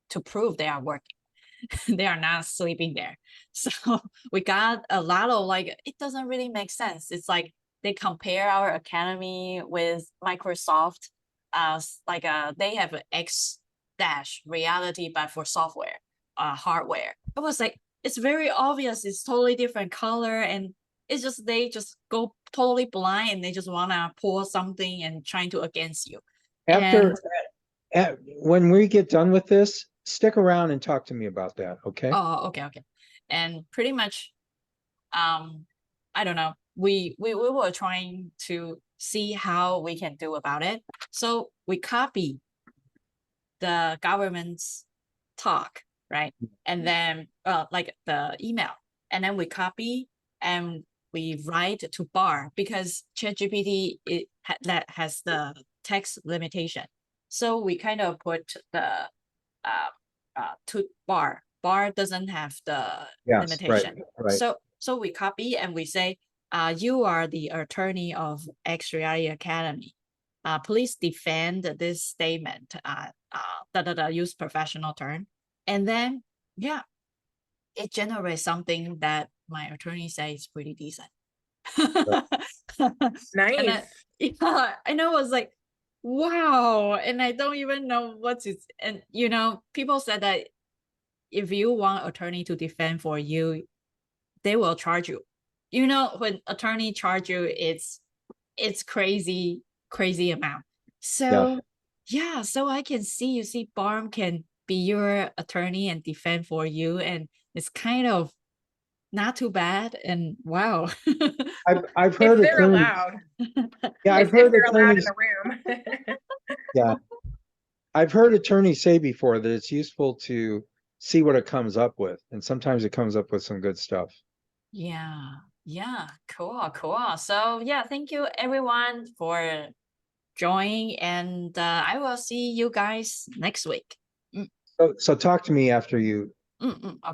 to prove they are working. They are not sleeping there. So we got a lot of like, it doesn't really make sense. It's like they compare our academy with Microsoft like they have an X dash reality, but for software, hardware. It was like, it's very obvious. It's totally different color, and it's just, they just go totally blind and they just want to pour something and trying to against you. When we get done with this, stick around and talk to me about that. Okay. Oh, okay. And pretty much, I don't know. We were trying to see how we can do about it. So we copy the government's talk, right? And then like the email, and then we copy and we write to bar, because ChatGPT that has the text limitation. So we kind of put the to bar. Bar doesn't have the limitation. Right. So we copy and we say, you are the attorney of X Reality Academy. Please defend this statement. Use professional term. And then, yeah, it generates something that my attorney says is pretty decent. Nice. I know, it was like, wow. And I don't even know what's it. And, you know, people said that if you want attorney to defend for you, they will charge you. You know, when attorney charge you, it's crazy amount. So yeah, so I can see, you see, BARM can be your attorney and defend for you, and it's kind of not too bad. And wow. I've heard if they're attorneys, allowed. yeah, I've If heard they're allowed in attorneys, the room. yeah, I've heard attorneys say before that it's useful to see what it comes up with, and sometimes it comes up with some good stuff. Yeah, cool. So yeah, thank you everyone for joining, and I will see you guys next week. So talk to me after you